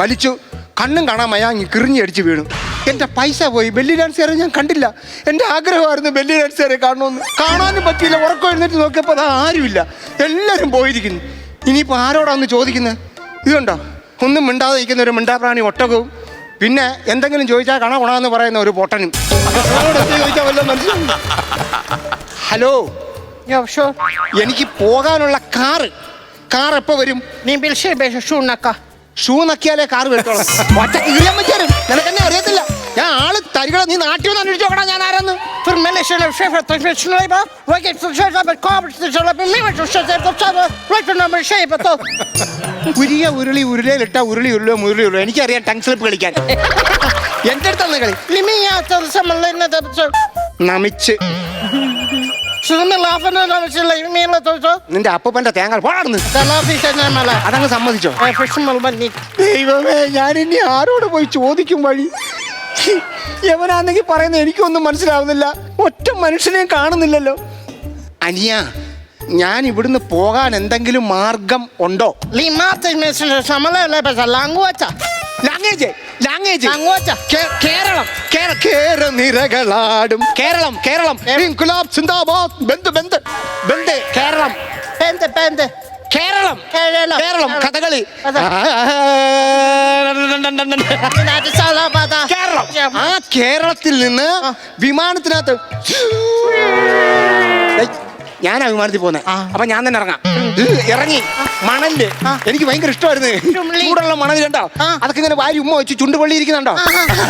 വലിച്ചു. കണ്ണും കാണാൻ മയാങ്ങി കിറിഞ്ഞി അടിച്ച് വീണു. എൻ്റെ പൈസ പോയി. ബെല്ലി ഡാൻസുകാരെ ഞാൻ കണ്ടില്ല. എൻ്റെ ആഗ്രഹമായിരുന്നു ബെല്ലി ഡാൻസുകാരെ കാണണമെന്ന്. കാണാനും പറ്റിയില്ല. ഉറക്കം എഴുന്നേറ്റ് നോക്കിയപ്പോൾ അത് ആരുമില്ല, എല്ലാവരും പോയിരിക്കുന്നു. ഇനിയിപ്പോൾ ആരോടാന്ന് ചോദിക്കുന്നത്? ഇതുണ്ടോ ഒന്നും മിണ്ടാതെ നിൽക്കുന്ന ഒരു മിണ്ടാപ്രാണി ഒട്ടകവും, പിന്നെ എന്തെങ്കിലും ചോദിച്ചാൽ കണകുണാന്ന് പറയുന്ന ഒരു പൊട്ടനും. ചോദിക്കാൻ വല്ല മനസ്സിലാവും? ഹലോ, എനിക്ക് പോകാനുള്ള കാർ എപ്പോ വരും? നീ ഷൂ നക്കിയാലേ കാർ വരുത്തോളാം. ഒറ്റ കീഴിയാൻ പറ്റും. നിനക്കെന്നെ അറിയത്തില്ല. ഞാൻ ആള് തരികളെ നീ നാട്ടിൽ വന്ന് അന്വേഷിച്ചു നോക്കടാ ഞാൻ ആരാന്ന്. ഉരുളിയിലിട്ട ഉരുളിയുള്ളൂ. എനിക്കറിയാം ടങ് സ്ലിപ്പ് കളിക്കാൻ. എന്റെ അടുത്താണ് കളി. നമിച്ച് നിന്റെ അപ്പൂപ്പന്റെ തേങ്ങ പോടാടുന്നു. അതങ്ങ് സമ്മതിച്ചോ? ദൈവമേ, ഞാനിനി ആരോട് പോയി ചോദിക്കും വഴി? എവനാന്നെങ്കിൽ പറയുന്നത് എനിക്കൊന്നും മനസ്സിലാവുന്നില്ല. ഒറ്റ മനുഷ്യനെയും കാണുന്നില്ലല്ലോ. അനിയ, ഞാൻ ഇവിടുന്ന് പോകാൻ എന്തെങ്കിലും മാർഗം ഉണ്ടോ? നിരകളാടും കേരളം. ഇൻകുലാബ് സിന്ദാബാദ്. ബന്ദ് ബന്ദ് ബന്ദ്. കേരളം കേരളം കഥകളി. കേരളം. ആ കേരളത്തിൽ നിന്ന് വിമാനത്തിനകത്ത് ഞാൻ വിമാനത്തിൽ പോന്നെ അപ്പൊ ഞാൻ തന്നെ ഇറങ്ങാം ഇറങ്ങി മണല് എനിക്ക് ഭയങ്കര ഇഷ്ടമായിരുന്നു ചൂടുള്ള മണൽ കണ്ടോ അതൊക്കെ ഇങ്ങനെ വാരി ഉമ്മ വെച്ച് ചുണ്ടുപള്ളി ഇരിക്കുന്നുണ്ടോ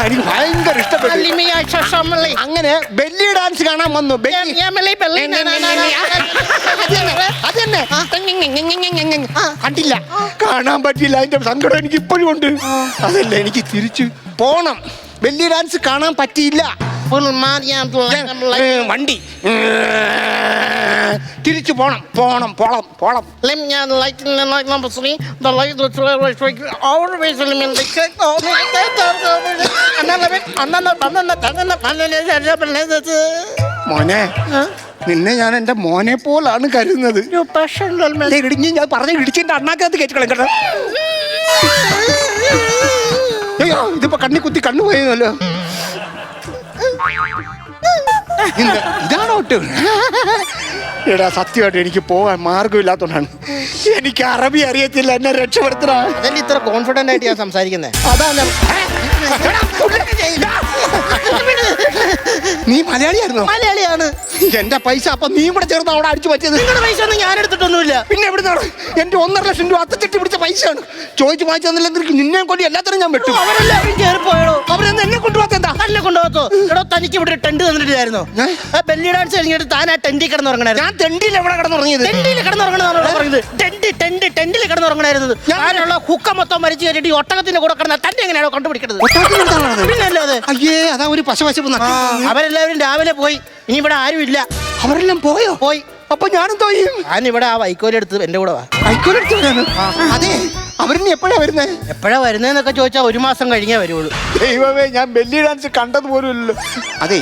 എനിക്ക് ഭയങ്കര ഇഷ്ടപ്പെട്ടു അങ്ങനെ ബെല്ലി ഡാൻസ് കാണാൻ വന്നു അതന്നെ കണ്ടില്ല കാണാൻ പറ്റില്ല അതിന്റെ സങ്കടം എനിക്ക് ഇപ്പോഴും ഉണ്ട് അതല്ല എനിക്ക് തിരിച്ചു പോണം ബെല്ലി ഡാൻസ് കാണാൻ പറ്റിയില്ല വണ്ടി തിരിച്ചു പോണം പോണം പോണം പോണം മോനെ നിന്നെ ഞാൻ എന്റെ മോനെ പോലാണ് കരുതുന്നത് ഇടിഞ്ഞ് ഞാൻ പറഞ്ഞ ഇടിച്ചിട്ട് അണ്ണാക്കകത്ത് കയറ്റിക്കളയും കേട്ടോ അയ്യോ ഇതിപ്പോ കണ്ണി കുത്തി കണ്ണു പോയല്ലോ ഇതാണോ എടാ സത്യമായിട്ട് എനിക്ക് പോകാൻ മാർഗമില്ലാത്തോണ്ടാണ് എനിക്ക് അറബി അറിയത്തില്ല എന്നെ രക്ഷപ്പെടുത്തണ അതല്ലേ ഇത്ര കോൺഫിഡന്റ് ആയിട്ട് ഞാൻ സംസാരിക്കുന്നത് അതാണ് നീ മലയാളിയായിരുന്നോ മലയാളിയാണ് എന്റെ പൈസ അപ്പൊ നീ കൂടെ ചേർന്ന് അവിടെ അടിച്ചു പറ്റിയത് നിങ്ങളുടെ പൈസ ഒന്നും ഞാൻ എടുത്തിട്ടൊന്നുമില്ല പിന്നെ എവിടുന്നാണ് എന്റെ 1.5 ലക്ഷം രൂപ അത്തച്ചെട്ടി പിടിച്ച പൈസയാണ് ചോദിച്ചു വാങ്ങിച്ചു തന്നില്ലെങ്കിൽ നിന്നെ കൊണ്ട് എല്ലാത്തിനും ഞാൻ വെട്ടും അവരെല്ലാവരും കയറിപ്പോയോ അവരെന്ന് എന്നെ കൊണ്ടുപോകാത്ത തന്നെ കൊണ്ടുപോകത്തോ എടോ തനിക്ക് ഇവിടെ ഒരു ടെന്റ് തന്നിട്ടില്ലായിരുന്നോ ബെല്ലി ഡാൻസ് കഴിഞ്ഞിട്ട് താൻ ആ ടെന്റിൽ കിടന്നുറങ്ങണായിരുന്നു ഞാൻ തെണ്ടിയിൽ എവിടെ കിടന്നുറങ്ങിയത് ടെന്റിൽ കിടന്നുറങ്ങണമെന്നാണ് പറയുന്നത് ടെന്റിൽ കിടന്നുറങ്ങണായിരുന്നു ഞാനുള്ള ഹുക്ക മൊത്തം മരിച്ചു കയറ്റിട്ട് ഈ ഒട്ടകത്തിന്റെ കൂടെ കിടന്ന തന്നെ എങ്ങനെയാണോ കണ്ടുപിടിക്കുന്നത് പിന്നെ അല്ലാതെ അയ്യേ അതാ ഒരു പശവശപ്പ് അവരെല്ലാവരും രാവിലെ പോയി ഇനി ഇവിടെ ആരും ഇല്ല അവരെല്ലാം പോയോ പോയി അപ്പൊ ഞാനും തോന്നി ഞാൻ ഇവിടെ ആ വൈക്കോലെടുത്ത് എന്റെ കൂടെ വാ കൈക്കോലെടുത്ത് വരാണ് അതെ അവരിനി എപ്പോഴാ വരുന്നേ എപ്പോഴാ വരുന്നതെന്നൊക്കെ ചോദിച്ചാൽ 1 മാസം കഴിഞ്ഞേ വരുള്ളൂ ദൈവമേ ഞാൻ ബെല്ലി ഡാൻസ് കണ്ടത് പോലുമില്ലല്ലോ അതെ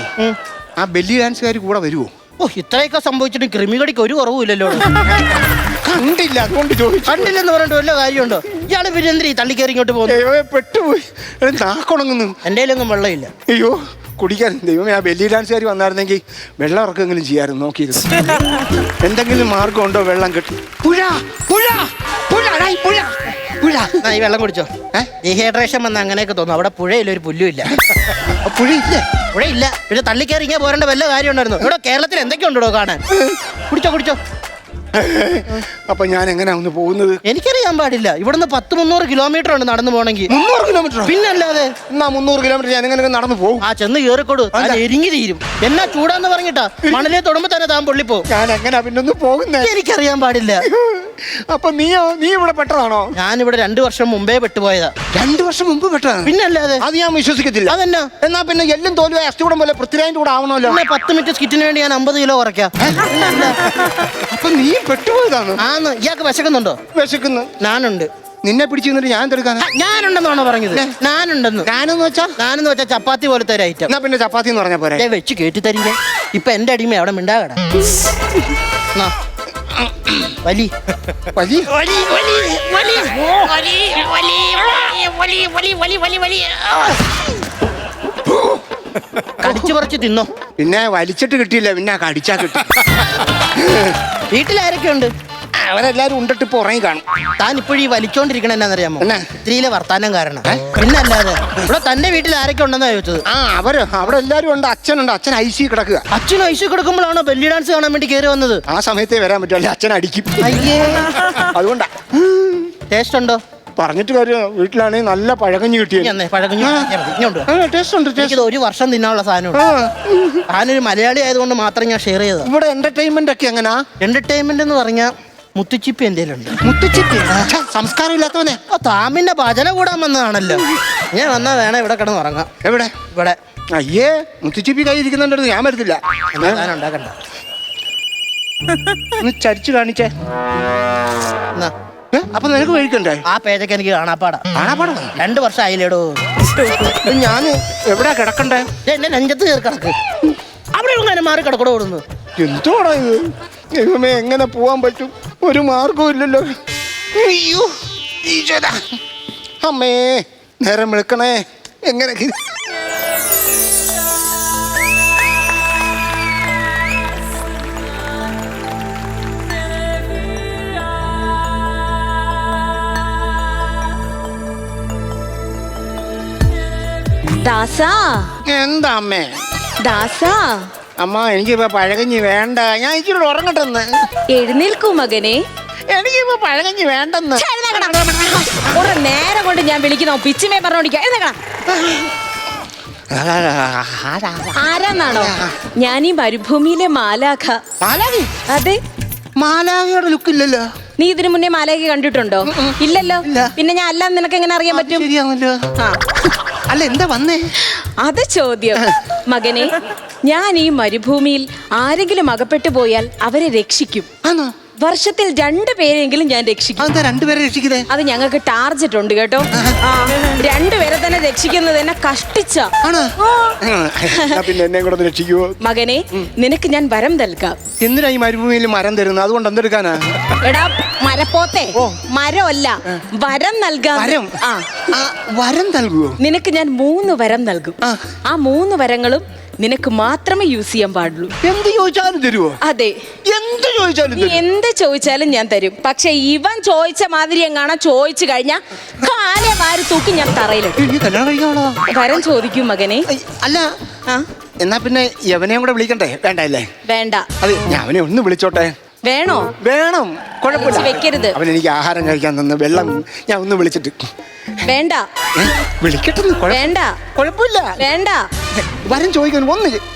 ആ ബെല്ലി ഡാൻസുകാർ കൂടെ വരുമോ ഓ ഇത്രയൊക്കെ സംഭവിച്ചിട്ട് കൃമികടിക്ക് ഒരു കുറവുമില്ലല്ലോ കണ്ടില്ല അതുകൊണ്ട് ചോദിച്ചു കണ്ടില്ലെന്ന് പറഞ്ഞിട്ട് വല്ല കാര്യമുണ്ടോ ഇയാള് പിന്നെ എന്തിനാ ഈ തള്ളിക്കയറി ഇങ്ങോട്ട് പോകുന്നു ദൈവമേ പെട്ടുപോയി നാക്കുണങ്ങുന്നു എൻ്റെ കയ്യിലൊന്നും വെള്ളമില്ല അയ്യോ കുടിക്കാൻ ദൈവമേ ആ ബെല്ലി ഡാൻസുകാർ വന്നായിരുന്നെങ്കിൽ വെള്ളം ഇറക്കെങ്കിലും ചെയ്യായിരുന്നു നോക്കിയിരുന്നു എന്തെങ്കിലും മാർഗം ഉണ്ടോ വെള്ളം കിട്ടി പുഴ പുഴ പുഴ പുഴ പുഴ ഈ വെള്ളം കുടിച്ചോ ഡീഹൈഡ്രേഷൻ വന്ന അങ്ങനെയൊക്കെ തോന്നും അവിടെ പുഴയില്ല ഒരു പുല്ലും ഇല്ല പുഴയില്ലേ പുഴയില്ല പിന്നെ തള്ളിക്കയറി ഇങ്ങനെ പോരേണ്ട വല്ല കാര്യം ഉണ്ടായിരുന്നു ഇവിടെ കേരളത്തിൽ എന്തൊക്കെയുണ്ടോ കാണാൻ കുടിച്ചോ കുടിച്ചോ അപ്പൊ ഞാൻ എങ്ങനെയാ ഒന്ന് പോകുന്നത് എനിക്കറിയാൻ പാടില്ല ഇവിടുന്ന് 100-300 കിലോമീറ്റർ ഉണ്ട് നടന്നു പോകണമെങ്കിൽ 300 കിലോമീറ്റർ പിന്നെ അല്ലാതെ എന്നാ 300 കിലോമീറ്റർ ഞാൻ എങ്ങനെ നടന്നു പോകും ആ ചെന്ന് കയറിക്കൊടു എരിങ്ങി തീരും എന്നാ ചൂടാന്ന് പറഞ്ഞിട്ടാ മണലെ തൊടുമ്പോ തന്നെ താൻ പൊള്ളിപ്പോ ഞാൻ എങ്ങനെയാ പിന്നെ ഒന്ന് പോകുന്നേ എനിക്കറിയാൻ പാടില്ല അപ്പൊ നീ ഇവിടെ പെട്ടതാണോ ഞാനിവിടെ 2 വർഷം മുമ്പേ പെട്ടുപോയതാ 2 വർഷം മുമ്പ് പെട്ടതാണ് പിന്നെ അല്ലാതെ അത് ഞാൻ വിശ്വസിക്കത്തില്ല അതെന്നാ എന്നാ പിന്നെ എല്ലാം തോലുവായി അസ്ഥികൂടം പോലെ പൃഥ്വിരാജിന്റെ കൂടെ ആവണമല്ലോ 10 മിനിറ്റ് സ്കിറ്റിന് വേണ്ടി ഞാൻ 50 കിലോ കുറയ്ക്കാം അപ്പൊ നീ പെട്ടുപോയതാണ് ആന്ന് ഇയാൾക്ക് വിശക്കുന്നുണ്ടോ വിശക്കുന്നു ഞാനുണ്ട് നിന്നെ പിടിച്ചു നിന്നിട്ട് ഞാൻ എടുക്കാൻ ഞാനുണ്ടെന്നാണോ പറഞ്ഞത് ഞാനുണ്ടെന്ന് ഞാനെന്ന് വെച്ചാ ചപ്പാത്തി പോലത്തെ ഒരു ഐറ്റം എന്നാ പിന്നെ ചപ്പാത്തി എന്ന് പറഞ്ഞ പോരെ വെച്ച് കേട്ടി തരിക ഇപ്പൊ എന്റെ അടിമ അവിടെ മിണ്ടാകട വലി വലി കടിച്ചു പറിച്ച് തിന്നോ പിന്നെ വലിച്ചിട്ട് കിട്ടിയില്ല പിന്നെ കടിച്ചാ കിട്ടി വീട്ടിലാരൊക്കെ ഉണ്ട് അവരെല്ലാരും ഉണ്ടിട്ട് ഇപ്പൊ ഉറങ്ങി കാണും താൻ ഇപ്പോഴും ഈ വലിച്ചോണ്ടിരിക്കണ എന്നാന്നറിയാമോ എന്നാ? സ്ത്രീയിലെ വർത്താനം കാരണം പിന്നെ അല്ലാതെ ഇവിടെ തന്റെ വീട്ടിൽ ആരൊക്കെ ഉണ്ടെന്നാ ചോദിച്ചത് അവിടെ എല്ലാരും ഉണ്ട് അച്ഛനുണ്ട് അച്ഛൻ ഐസി കിടക്കുക അച്ഛനും ഐസു കിടക്കുമ്പോഴാണോ ബെല്ലി ഡാൻസ് കാണാൻ വേണ്ടി കയറി വന്നത് ആ സമയത്തേ വരാൻ പറ്റുമല്ലേ അച്ഛൻ അടിക്കും അയ്യേ അതുകൊണ്ടാ ടേസ്റ്റ് ഉണ്ടോ പറഞ്ഞിട്ട് കാര്യം വീട്ടിലാണെങ്കിൽ നല്ല പഴകഞ്ഞു കിട്ടിയത് ടേസ്റ്റ് ഉണ്ട് എനിക്കിത് 1 വർഷം തിന്നാനുള്ള സാധനമുണ്ട് ഞാനൊരു മലയാളി ആയതുകൊണ്ട് മാത്രം ഞാൻ ഷെയർ ചെയ്തത് ഇവിടെ എന്റർടൈൻമെന്റ് ഒക്കെ എങ്ങനാ എന്റർടൈൻമെന്റ് എന്ന് പറഞ്ഞാൽ മുത്തുച്ചിപ്പി എന്റെ ഉണ്ട് മുത്തുച്ചിപ്പി സംസ്കാരം ഇല്ലാത്തവനെ താമിന്റെ ഭജന കൂടാൻ വന്നതാണല്ലോ ഞാൻ വന്നാ വേണം ഇവിടെ കിടന്ന് ഉറങ്ങാം എവിടെ ഇവിടെ അയ്യേ മുത്തുച്ചിപ്പി കയ്യിരിക്കുന്നുണ്ട് ഞാൻ വരത്തില്ല ഞാൻ ഉണ്ടാക്കണ്ട ഒന്ന് ചരിച്ചു കാണിച്ചേ എന്നാ അപ്പൊ നിനക്ക് കഴിക്കണ്ടേ ആ പേജൊക്കെ എനിക്ക് കാണാപ്പാടാ കാണാപ്പാടാ 2 വർഷം ആയില്ലേടോ ഞാൻ എവിടെയാ കിടക്കണ്ടേ എന്നെ നെഞ്ചത്ത് കയറി കിടക്ക് അവിടെ അങ്ങനെ മാറി കിടക്കടോ ഓടുന്നു എന്തോടാ ഇത് ദൈവമേ എങ്ങനെ പോവാൻ പറ്റും ഒരു മാർഗവും ഇല്ലല്ലോ അയ്യോ ഈശ്വരാ അമ്മേ നേരം വിളിക്കണേ എങ്ങനെ ദാസാ എന്താ അമ്മേ ദാസാ അമ്മ എനിക്കിപ്പോ പഴകഞ്ഞി വേണ്ട, ഞാൻ ഇച്ചിരി ഉറങ്ങട്ടെന്ന്. എഴുന്നേൽക്കൂ മകനെ. എനിക്കിപ്പോ പഴകഞ്ഞി വേണ്ടെന്ന്. കുറെ നേരം കൊണ്ട് ഞാൻ വിളിക്കുന്ന പിച്ചുമേ പറഞ്ഞോണ്ടിരിക്കുക. ആരാന്നാണോ? ഞാൻ ഈ മരുഭൂമിയിലെ മാലാഖ. മാലാഖി? അതെ. മാലാഖയുടെ ലുക്ക് ഇല്ലല്ലോ. നീ ഇതിനു മുന്നേ മാലാഖ കണ്ടിട്ടുണ്ടോ? ഇല്ലല്ലോ. പിന്നെ ഞാൻ അല്ല നിനക്ക് എങ്ങനെ അറിയാൻ പറ്റും? ശരിയാണല്ലോ. ആ, അല്ല എന്താ വന്നേ? അത് ചോദ്യം. മകനെ, ഞാൻ ഈ മരുഭൂമിയിൽ ആരെങ്കിലും അകപ്പെട്ടു പോയാൽ അവരെ രക്ഷിക്കും. ആണോ? വർഷത്തിൽ 2 പേരെങ്കിലും ഞാൻ രക്ഷിക്കും. അതെന്താ 2 പേരെ രക്ഷിക്കുന്നേ? അത് ഞങ്ങൾക്ക് ടാർജറ്റ് ഉണ്ട് കേട്ടോ. 2 പേരെ തന്നെ രക്ഷിക്കുന്നത് എന്നെ കഷ്ടിച്ച. പിന്നെ എന്നെ കൂടെ രക്ഷിക്കുവോ? മകനെ, നിനക്ക് ഞാൻ വരം നൽകാം. എന്തിനാ ഈ മരുഭൂമിയിൽ മരം തരുന്നത്? അതുകൊണ്ട് എന്തെടുക്കാനാ? എടാ മരപ്പോത്തെ, മരമല്ല, വരം നൽകാം. വരം? ആ, വരം നൽകുവോ? നിനക്ക് ഞാൻ 3 വരം നൽകും. ആ 3 വരങ്ങളും നിനക്ക് മാത്രമേ യൂസ് ചെയ്യാൻ പാടുള്ളൂ. എന്ത് ചോദിച്ചാലും തരുവോ? അതെ, എന്ത് ചോദിച്ചാലും നീ എന്ത് ചോദിച്ചാലും ഞാൻ തരും. പക്ഷെ ഇവൻ ചോദിച്ച മാതിരി എങ്ങാണോ ചോദിച്ചു കഴിഞ്ഞാ കാലെ വാരി തൂക്കി ഞാൻ തറയിലിടും. വരം ചോദിക്കും മകനെ. അല്ല, എന്നാ പിന്നെ യവനെയും കൂടെ വിളിക്കണ്ടേ? വേണ്ടല്ലേ? വേണ്ട. അത് ഞാൻ അവനെ ഒന്ന് വിളിച്ചോട്ടെ. വേണോ? വേണം, കുഴപ്പമില്ല. വെക്കരുത്. അവൻ എനിക്ക് ആഹാരം കഴിക്കാൻ തന്ന വെള്ളം ഞാൻ ഒന്ന് വിളിച്ചിട്ട്. വേണ്ട. വിളിക്കട്ടെ. വേണ്ട. കുഴപ്പമില്ല. വേണ്ട. വരം ചോദിക്കാൻ ഒന്ന്.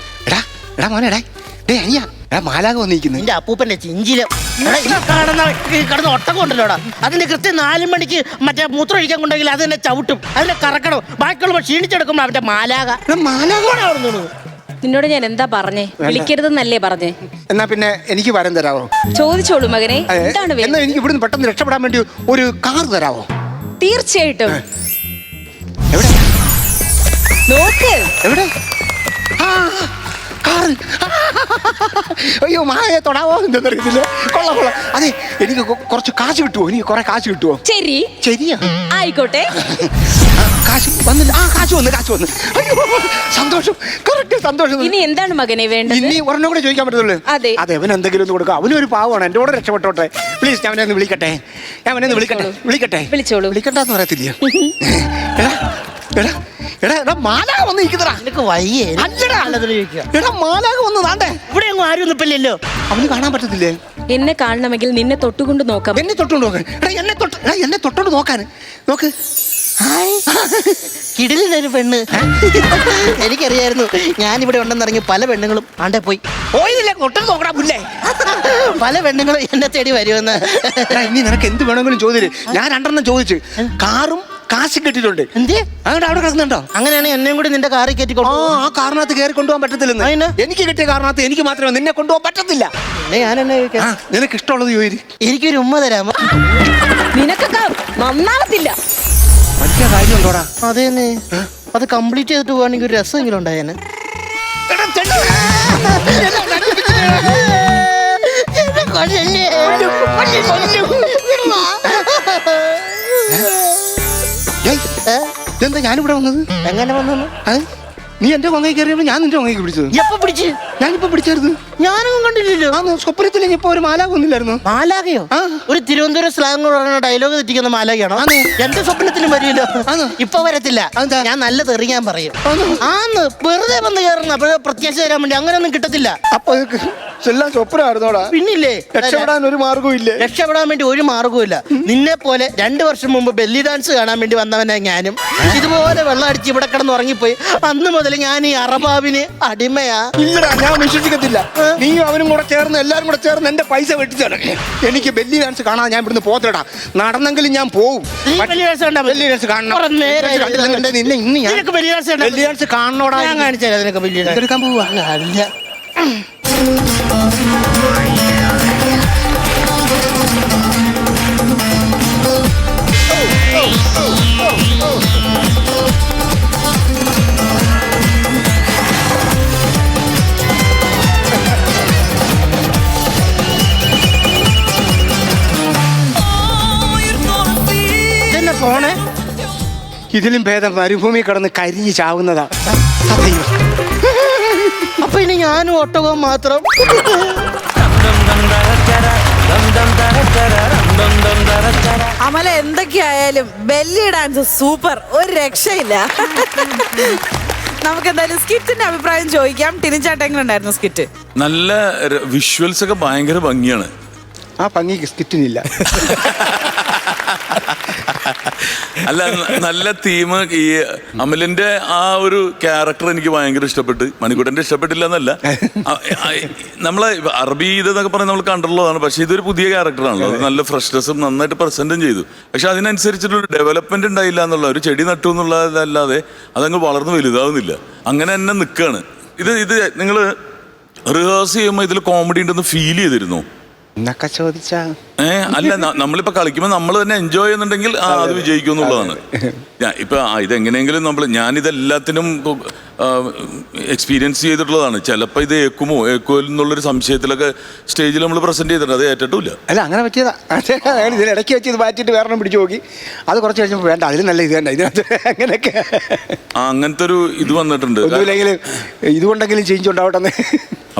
എടാ എടാ മോനെ, എടാ ഡേ അനിയ, എടാ മാലാഖ വന്നിരിക്കുന്നു. നിന്റെ അപ്പൂപ്പന്റെ ചിഞ്ചിലും കിടന്ന് ഒട്ടകം ഉണ്ടല്ലോടാ, അതിന്റെ കൃത്യം 4 മണിക്ക് മറ്റേ മൂത്രം ഒഴിക്കാൻ കൊണ്ടെങ്കിൽ അത് തന്നെ ചവിട്ടും, അതിനെ കറക്കണം. ബാക്കിയുള്ളവർ ക്ഷീണിച്ചെടുക്കുമ്പോൾ അവന്റെ മാലാഖ. മാലാഖോടെ അവിടെ നിന്നോട് ഞാൻ എന്താ പറഞ്ഞേ? വിളിക്കരുതെന്നല്ലേ പറഞ്ഞേ? എന്നാ പിന്നെ എനിക്ക് വരം തരാവോ? ചോദിച്ചോളൂ മകനെ. എന്താണ് എന്നാ വേണ്ടത്? എനിക്ക് ഇവിടുന്ന് പെട്ടെന്ന് രക്ഷപ്പെടാൻ വേണ്ടി ഒരു കാർ തരാവോ? തീർച്ചയായിട്ടും. എവിടെ നോക്ക്. എവിടെ? കാറ്. അയ്യോ മായ തൊടാവോ? എന്തെന്നറിയത്തില്ല. കൊള്ളാം കൊള്ളാം. അതെ, എനിക്ക് കുറച്ച് കാശ് കിട്ടുമോ? എനിക്ക് കുറെ കാശ് കിട്ടുമോ? ശരി, ശരിയാ, ആയിക്കോട്ടെ. കാശ് വന്നില്ല. കാശ് വന്ന്. അയ്യോ സന്തോഷം, കറക്റ്റ് സന്തോഷം. ഇനി എന്താണ് മകനെ വേണ്ടത്? ഇനി ഒരെണ്ണം കൂടെ ചോദിക്കാൻ പറ്റത്തുള്ളൂ. അതെ. അതെ, അവൻ എന്തെങ്കിലും ഒന്ന് കൊടുക്കാം. അവനൊരു പാവമാണ്, എൻ്റെ കൂടെ രക്ഷപ്പെട്ടോട്ടെ പ്ലീസ്. ഞാൻ അവനെ ഒന്ന് വിളിക്കട്ടെ. വിളിച്ചോളൂ. വിളിക്കണ്ടെന്ന് പറയത്തില്ല. എടാ എടാ എടാ എടാ മാലാഖ വന്ന് ഇരിക്കുന്നടാ. നിനക്ക് വയ്യേ? എടാ മാലാഖ വന്ന് താണ്ടേ. ഇവിടെ ഒന്നും ആരും നിപ്പില്ലല്ലോ. അവന് കാണാൻ പറ്റത്തില്ലേ? എന്നെ കാണണമെങ്കിൽ നിന്നെ തൊട്ടുകൊണ്ട് നോക്കാം. എന്നെ തൊട്ടുകൊണ്ട് നോക്കാൻ? എടാ എന്നെ തൊട്ടോണ്ട് നോക്കാൻ നോക്ക്. കിടിലൊരു പെണ്ണ്. എനിക്കറിയായിരുന്നു ഞാനിവിടെ ഉണ്ടെന്നിറങ്ങി പല പെണ്ണുങ്ങളും ആണ്ടെ പോയില്ല. തൊട്ടത് നോക്കടാ പുല്ലേ. പല പെണ്ണുങ്ങളും എന്നെ തേടി വരുമെന്ന്. ഇനി നിനക്ക് എന്ത് വേണമെങ്കിലും ചോദിച്ചു. ഞാൻ 2 ചോദിച്ചു. കാറും കാശും കെട്ടിട്ടുണ്ട്. എന്തേ? അങ്ങോട്ട് അവിടെ കിടക്കുന്നുണ്ടോ? അങ്ങനെയാണെങ്കിൽ എന്നെയും കൂടി നിന്റെ കാറിൽ കയറ്റിക്കൊണ്ടു. ആ കാറിനകത്ത് കയറി കൊണ്ടുപോകാൻ പറ്റത്തില്ലെന്ന്. എനിക്ക് കിട്ടിയ കാറിനകത്ത് എനിക്ക് മാത്രമേ നിന്നെ കൊണ്ടുപോകാൻ പറ്റത്തില്ല. നിനക്ക് ഇഷ്ടമുള്ളത് ചോദിച്ചു. എനിക്കൊരു ഉമ്മ തരാമോ? നിനക്കൊക്കെ നന്നാവത്തില്ല. മറ്റേ കാര്യമുണ്ടോടാ? അതെ, അത് കംപ്ലീറ്റ് ചെയ്തിട്ട് പോവാണെങ്കിൽ ഒരു രസമെങ്കിലും ഉണ്ടായേനെ. ഇതെന്താ ഞാനിവിടെ വന്നത്? എങ്ങനെ വന്നു? നീ എന്റെ കൊങ്ങയ്ക്ക് കയറിയപ്പോ ഞാൻ നിന്റെ കൊങ്ങയ്ക്ക് പിടിച്ചത്. എപ്പോ പിടിച്ച്? ഞാനിപ്പോ പിടിച്ചായിരുന്നു. ഞാനൊന്നും കണ്ടില്ലല്ലോ. സ്വപ്നത്തിൽ ഇപ്പൊ ഒരു മാലാഖ ഒന്നില്ലായിരുന്നു. മാലാഖയോ? ഒരു തിരുവനന്തപുരം സ്ലാങ് പറയുന്ന ഡയലോഗ് തെറ്റിക്കുന്ന മാലാഖയാണോ? എന്റെ സ്വപ്നത്തിലും വരുമല്ലോ. ഇപ്പൊ വരത്തില്ല. ഞാൻ നല്ല തെറിയാൻ പറയും. ആന്ന് വെറുതെ വന്ന് കയറുന്ന പ്രത്യാശ തരാൻ വേണ്ടി അങ്ങനെയൊന്നും കിട്ടത്തില്ല. അപ്പൊ എല്ലാം സ്വപ്നമായിരുന്നോടാ? പിന്നില്ലേ, രക്ഷപ്പെടാൻ ഒരു മാർഗവും ഇല്ലേ? രക്ഷപ്പെടാൻ വേണ്ടി ഒരു മാർഗവും ഇല്ല. നിന്നെ പോലെ 2 വർഷം മുമ്പ് ബെല്ലി ഡാൻസ് കാണാൻ വേണ്ടി വന്നവനാ ഞാനും. ഇതുപോലെ വെള്ളം അടിച്ച് ഇവിടെ കിടന്ന് ഉറങ്ങിപ്പോയി. അന്ന് മുതൽ ഞാൻ ഈ അറബാബിന് അടിമയാ. ഇല്ലടാ, ഞാൻ വിശ്വസിക്കത്തില്ല. നീയും അവനും കൂടെ ചേർന്ന് എല്ലാരും കൂടെ ചേർന്ന് എന്റെ പൈസ വെട്ടിച്ചാണ്. എനിക്ക് ബെല്ലി ഡാൻസ് കാണാൻ ഞാൻ ഇവിടുന്ന് പോകത്തില്ലടാ. നടന്നെങ്കിലും ഞാൻ പോവും. ബെല്ലി ഡാൻസ് കാണണം. ബെല്ലി ഡാൻസ് കാണണോടാ? ഞാൻ കാണിച്ചാൽ നിനക്ക് ബെല്ലി ഡാൻസ് എടുക്കാൻ പോവാ. അല്ല, ഫോണ് ഇതിലും ഭേദം മരുഭൂമി കിടന്ന് കരിഞ്ഞ് ചാവുന്നതാ. അപ്പൊ ഇനി ഞാനും ഒട്ടകവും മാത്രം. അമല എന്തൊക്കെയായാലും ബെല്ലി ഡാൻസ് സൂപ്പർ, ഒരു രക്ഷയില്ല. നമുക്ക് എന്തായാലും സ്കിറ്റിന്റെ അഭിപ്രായം ചോദിക്കാം. ടിനിച്ചേട്ടൻ എങ്ങനെ ഉണ്ടായിരുന്നു സ്കിറ്റ്? നല്ല വിഷ്വൽസ് ഒക്കെ ഭയങ്കര ഭംഗിയാണ്. ആ ഭംഗിക്ക് സ്കിറ്റിനില്ല. അല്ല, നല്ല തീം. ഈ അമലിന്റെ ആ ഒരു ക്യാരക്ടർ എനിക്ക് ഭയങ്കര ഇഷ്ടപ്പെട്ട്. മണിക്കൂട്ടന്റെ ഇഷ്ടപ്പെട്ടില്ല എന്നല്ല, നമ്മളെ അറബി ഇതെന്നൊക്കെ പറഞ്ഞ് നമ്മൾ കണ്ടുള്ളതാണ്. പക്ഷെ ഇതൊരു പുതിയ ക്യാരക്ടറാണല്ലോ. അത് നല്ല ഫ്രഷ്നെസ്സും നന്നായിട്ട് പ്രസന്റും ചെയ്തു. പക്ഷെ അതിനനുസരിച്ചിട്ടൊരു ഡെവലപ്മെന്റ് ഉണ്ടായില്ല എന്നുള്ള, ഒരു ചെടി നട്ടു എന്നുള്ളതല്ലാതെ അതങ്ങ് വളർന്നു വലുതാവുന്നില്ല. അങ്ങനെ തന്നെ നിൽക്കുകയാണ്. ഇത് നിങ്ങൾ റിഹേഴ്സ് ചെയ്യുമ്പോൾ ഇതിൽ കോമഡി ഉണ്ടെന്ന് ഫീൽ ചെയ്തിരുന്നു? എന്നൊക്കെ ചോദിച്ചാ അല്ല, നമ്മളിപ്പോ കളിക്കുമ്പോൾ നമ്മൾ തന്നെ എൻജോയ് ചെയ്യുന്നുണ്ടെങ്കിൽ അത് വിജയിക്കും എന്നുള്ളതാണ്. ഇപ്പൊ ഇതെങ്ങനെയെങ്കിലും ഞാനിതെല്ലാത്തിനും എക്സ്പീരിയൻസ് ചെയ്തിട്ടുള്ളതാണ്. ചിലപ്പോ ഇത് ഏക്കുമോ എന്നുള്ളൊരു സംശയത്തിലൊക്കെ സ്റ്റേജിൽ നമ്മൾ പ്രസന്റ് ചെയ്തിട്ടുണ്ട്. അത് ഏറ്റിട്ടില്ല. അല്ല, അങ്ങനെ പറ്റിയതാ. ഇതിനിടയ്ക്ക് വെച്ച് ഇത് മാറ്റിയിട്ട് വേറെ പിടിച്ചു നോക്കി. അത് കുറച്ച് കഴിഞ്ഞപ്പോൾ വേണ്ട, അതിൽ നല്ല ഇത് തന്നെ ഇതിനകത്ത് അങ്ങനെയൊക്കെ അങ്ങനത്തെ ഒരു ഇത് വന്നിട്ടുണ്ട്. ഒന്നുമില്ലെങ്കിലും ഇതുകൊണ്ടെങ്കിലും ചേഞ്ച് ഉണ്ടാവട്ടെ.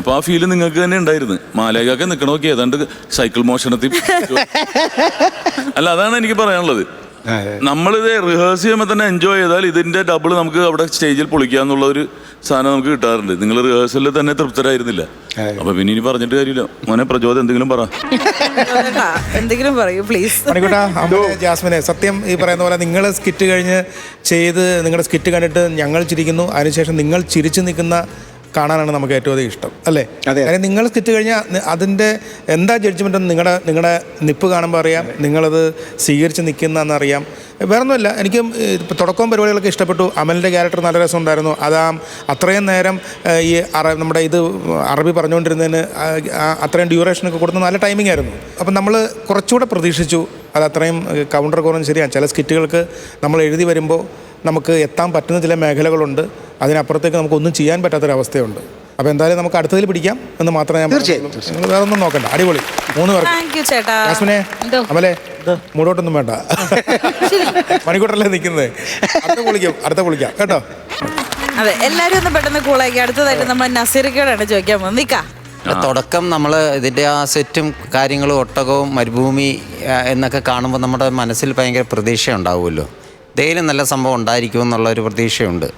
അപ്പൊ ആ ഫീല് നിങ്ങൾക്ക് തന്നെ ഉണ്ടായിരുന്നു. മാലേകൊക്കെ നിൽക്കണമൊക്കെ ഏതാണ്ട് സൈക്കിൾ മോഷണത്തിൽ. അല്ല, അതാണ് എനിക്ക് പറയാനുള്ളത്. നമ്മളിത് റിഹേഴ്സ് ചെയ്യുമ്പോൾ തന്നെ എൻജോയ് ചെയ്താൽ ഇതിന്റെ ഡബിൾ നമുക്ക് അവിടെ സ്റ്റേജിൽ പൊളിക്കാന്നുള്ള ഒരു സാധനം നമുക്ക് കിട്ടാറുണ്ട്. നിങ്ങൾ റിഹേഴ്സലിൽ തന്നെ തൃപ്തരായിരുന്നില്ല. അപ്പൊ പിന്നെ ഇനി പറഞ്ഞിട്ട് കാര്യമില്ല. മോനെ പ്രചോദം എന്തെങ്കിലും പറ. എന്തെങ്കിലും പറയൂ പ്ലീസ്. മണിക്കൂട്ടാ, ജാസ്മിനെ, സത്യം ഈ പറയുന്ന പോലെ നിങ്ങൾ സ്കിറ്റ് കഴിഞ്ഞ് ചെയ്ത് നിങ്ങളുടെ സ്കിറ്റ് കണ്ടിട്ട് ഞങ്ങൾ ചിരിക്കുന്നു. അതിനുശേഷം നിങ്ങൾ ചിരിച്ചു നിൽക്കുന്ന കാണാനാണ് നമുക്ക് ഏറ്റവും അധികം ഇഷ്ടം, അല്ലേ? കാര്യം നിങ്ങൾ സ്കിറ്റ് കഴിഞ്ഞാൽ അതിൻ്റെ എന്താ ജഡ്ജ്മെൻ്റ് എന്ന് നിങ്ങളുടെ നിപ്പ് കാണുമ്പോൾ അറിയാം. നിങ്ങളത് സ്വീകരിച്ച് നിൽക്കുന്നതെന്നറിയാം. വേറൊന്നുമില്ല, എനിക്ക് ഇപ്പോൾ തുടക്കവും പരിപാടികളൊക്കെ ഇഷ്ടപ്പെട്ടു. അമലിൻ്റെ ക്യാരക്ടർ നല്ല രസമുണ്ടായിരുന്നു. അത്രയും നേരം ഈ നമ്മുടെ ഇത് അറബി പറഞ്ഞുകൊണ്ടിരുന്നതിന് അത്രയും ഡ്യൂറേഷനൊക്കെ കൊടുത്ത് നല്ല ടൈമിംഗ് ആയിരുന്നു. അപ്പം നമ്മൾ കുറച്ചുകൂടെ പ്രതീക്ഷിച്ചു. അത് അത്രയും കൗണ്ടർ കുറഞ്ഞ് ശരിയാണ്. ചില സ്കിറ്റുകൾക്ക് നമ്മൾ എഴുതി വരുമ്പോൾ നമുക്ക് എത്താൻ പറ്റുന്ന ചില മേഖലകളുണ്ട്. അതിനപ്പുറത്തേക്ക് നമുക്കൊന്നും ചെയ്യാൻ പറ്റാത്തൊരവസ്ഥയുണ്ട്. അപ്പോൾ എന്തായാലും നമുക്ക് അടുത്തതിൽ പിടിക്കാം എന്ന് മാത്രമേ ഞാൻ നിങ്ങൾ വേറെ ഒന്നും നോക്കണ്ട. അടിപൊളി 3 പേർക്ക്. ജാസ്മിനെ, അമലെ, മൂടോട്ടൊന്നും വേണ്ട. മണിക്കൂട്ടല്ലേ നിൽക്കുന്നത്. അടുത്ത പൊളിക്കാം കേട്ടോ. അതെ, എല്ലാരും ഒന്ന് പെട്ടെന്ന് കൂളാക്കി. അടുത്തതായിട്ട് നമ്മൾ നസീറിക്കോടാണ് ചോദിക്കാൻ പോകുന്നത്. നിൽക്കാം. തുടക്കം നമ്മൾ ഇതിൻ്റെ ആ സെറ്റും കാര്യങ്ങളും ഒട്ടകവും മരുഭൂമി എന്നൊക്കെ കാണുമ്പോൾ നമ്മുടെ മനസ്സിൽ ഭയങ്കര പ്രതീക്ഷ ഉണ്ടാവുമല്ലോ. എന്തെങ്കിലും നല്ല സംഭവം ഉണ്ടായിരിക്കും എന്നുള്ളൊരു പ്രതീക്ഷയുണ്ട്.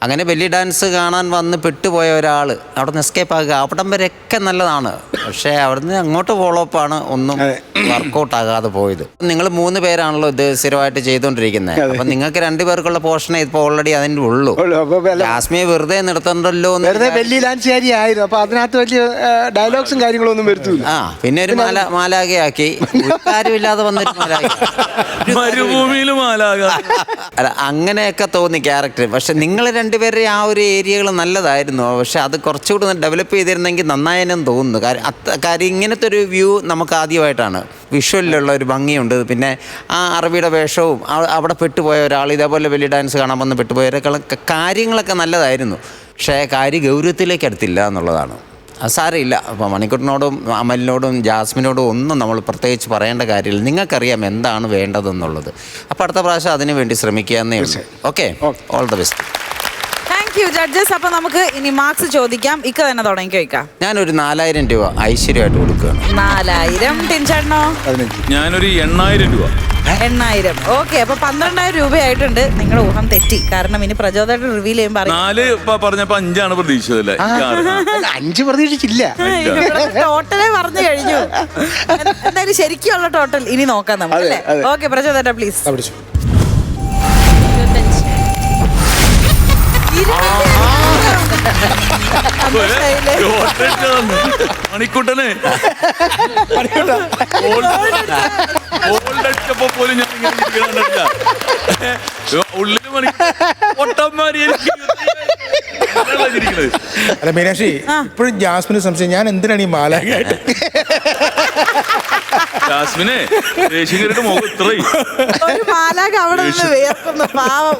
അങ്ങനെ ബെല്ലി ഡാൻസ് കാണാൻ വന്ന് പെട്ടുപോയ ഒരാൾ അവിടെ നിന്ന് എസ്കേപ്പ് ആകുക, അവിടം വരെയൊക്കെ നല്ലതാണ്. പക്ഷേ അവിടുന്ന് അങ്ങോട്ട് ഫോളോ അപ്പാണ് ഒന്നും വർക്കൗട്ട് ആകാതെ പോയത്. നിങ്ങൾ 3 പേരാണല്ലോ ഇത് സ്ഥിരമായിട്ട് ചെയ്തുകൊണ്ടിരിക്കുന്നത്. അപ്പം നിങ്ങൾക്ക് 2 പേർക്കുള്ള പോർഷനെ ഇപ്പോൾ ഓൾറെഡി അതിൻ്റെ ഉള്ളൂ. ജാസ്മിയെ വെറുതെ നിർത്തണ്ടല്ലോ എന്ന്. ബെല്ലി ഡാൻസുകാരി ആയിരുന്നു. അപ്പോൾ അതിനകത്ത് വലിയ ഡയലോഗ്സും കാര്യങ്ങളൊന്നും വരുത്തില്ല. പിന്നെ ഒരു മാലാകയാക്കി, കാര്യമില്ലാതെ വന്നൊരു മാലാക, മരുഭൂമിയിൽ മാലാക. അല്ല, അങ്ങനെയൊക്കെ തോന്നി ക്യാരക്ടർ. പക്ഷെ നിങ്ങൾ 2 പേരുടെ ആ ഒരു ഏരിയകൾ നല്ലതായിരുന്നു. പക്ഷെ അത് കുറച്ചുകൂടി നഡെവലപ്പ് ചെയ്തിരുന്നെങ്കിൽ നന്നായെന്ന് തോന്നുന്നു. കാര്യം ഇങ്ങനത്തെ ഒരു വ്യൂ നമുക്ക് ആദ്യമായിട്ടാണ്. വിഷ്വലിലുള്ള ഒരു ഭംഗിയുണ്ട്. പിന്നെ ആ അറബിയുടെ വേഷവും അവിടെ പെട്ടുപോയ ഒരാൾ ഇതേപോലെ വലിയ ഡാൻസ് കാണാൻ വന്ന് പെട്ടുപോയവരെക്കാളൊക്കെ കാര്യങ്ങളൊക്കെ നല്ലതായിരുന്നു. പക്ഷേ ഗൗരവത്തിലേക്ക് അടുത്തില്ല എന്നുള്ളതാണ്. അത് സാരമില്ല. അപ്പോൾ മണിക്കൂട്ടിനോടും അമലിനോടും ജാസ്മിനോടും ഒന്നും നമ്മൾ പ്രത്യേകിച്ച് പറയേണ്ട കാര്യമില്ല. നിങ്ങൾക്കറിയാം എന്താണ് വേണ്ടതെന്നുള്ളത്. അപ്പോൾ അടുത്ത പ്രാവശ്യം അതിനു വേണ്ടി ശ്രമിക്കുക എന്നേ ഉള്ളൂ. Okay, all the best. Thank U judges. അപ്പോൾ നമുക്ക് ഇനി മാർക്സ് ചോദിക്കാം. ഇക്ക തന്നെ തുടങ്ങി ചോദിക്കാം. ഞാനൊരു 4000 രൂപ ഐശ്വര്യമായിട്ട് കൊടുക്കുകയാണ്. 4000. ടിൻചാട്ടനോ? ഞാനൊരു 8000 രൂപ. 8000. ഓക്കെ, അപ്പൊ 12000 രൂപയായിട്ടുണ്ട്. നിങ്ങളുടെ ഊഹം തെറ്റി. കാരണം ഇനി പ്രചോദനം റിവീൽ ചെയ്യുമ്പോൾ 4 പറഞ്ഞപ്പോ 5 പ്രതീക്ഷിച്ചതല്ലേ? 5 പ്രതീക്ഷിച്ചില്ല. ടോട്ടലേ പറഞ്ഞു കഴിഞ്ഞു. എന്തായാലും ശരിക്കുള്ള ടോട്ടൽ ഇനി നോക്കാം നമുക്ക്. Okay, പ്രചോദന please. മണിക്കൂട്ടന് ഓൾഡടിച്ചപ്പോ പോലും ഞാൻ ഇങ്ങനെ ഉള്ളില് മണിക്കൂട്ടന്മാരി. അല്ല മീനാക്ഷി, ഇപ്പോഴും ജാസ്മിന് സംശയം, ഞാൻ എന്തിനാണ് ഈ മാലാഖയായിട്ട്? ജാസ്മിനെ ദേഷ്യം കയറിയിട്ട് മുഖം ഇത്രയും ഒരു മാലാഖ അവിടെ നിന്ന് വേർക്കുന്നു പാവം.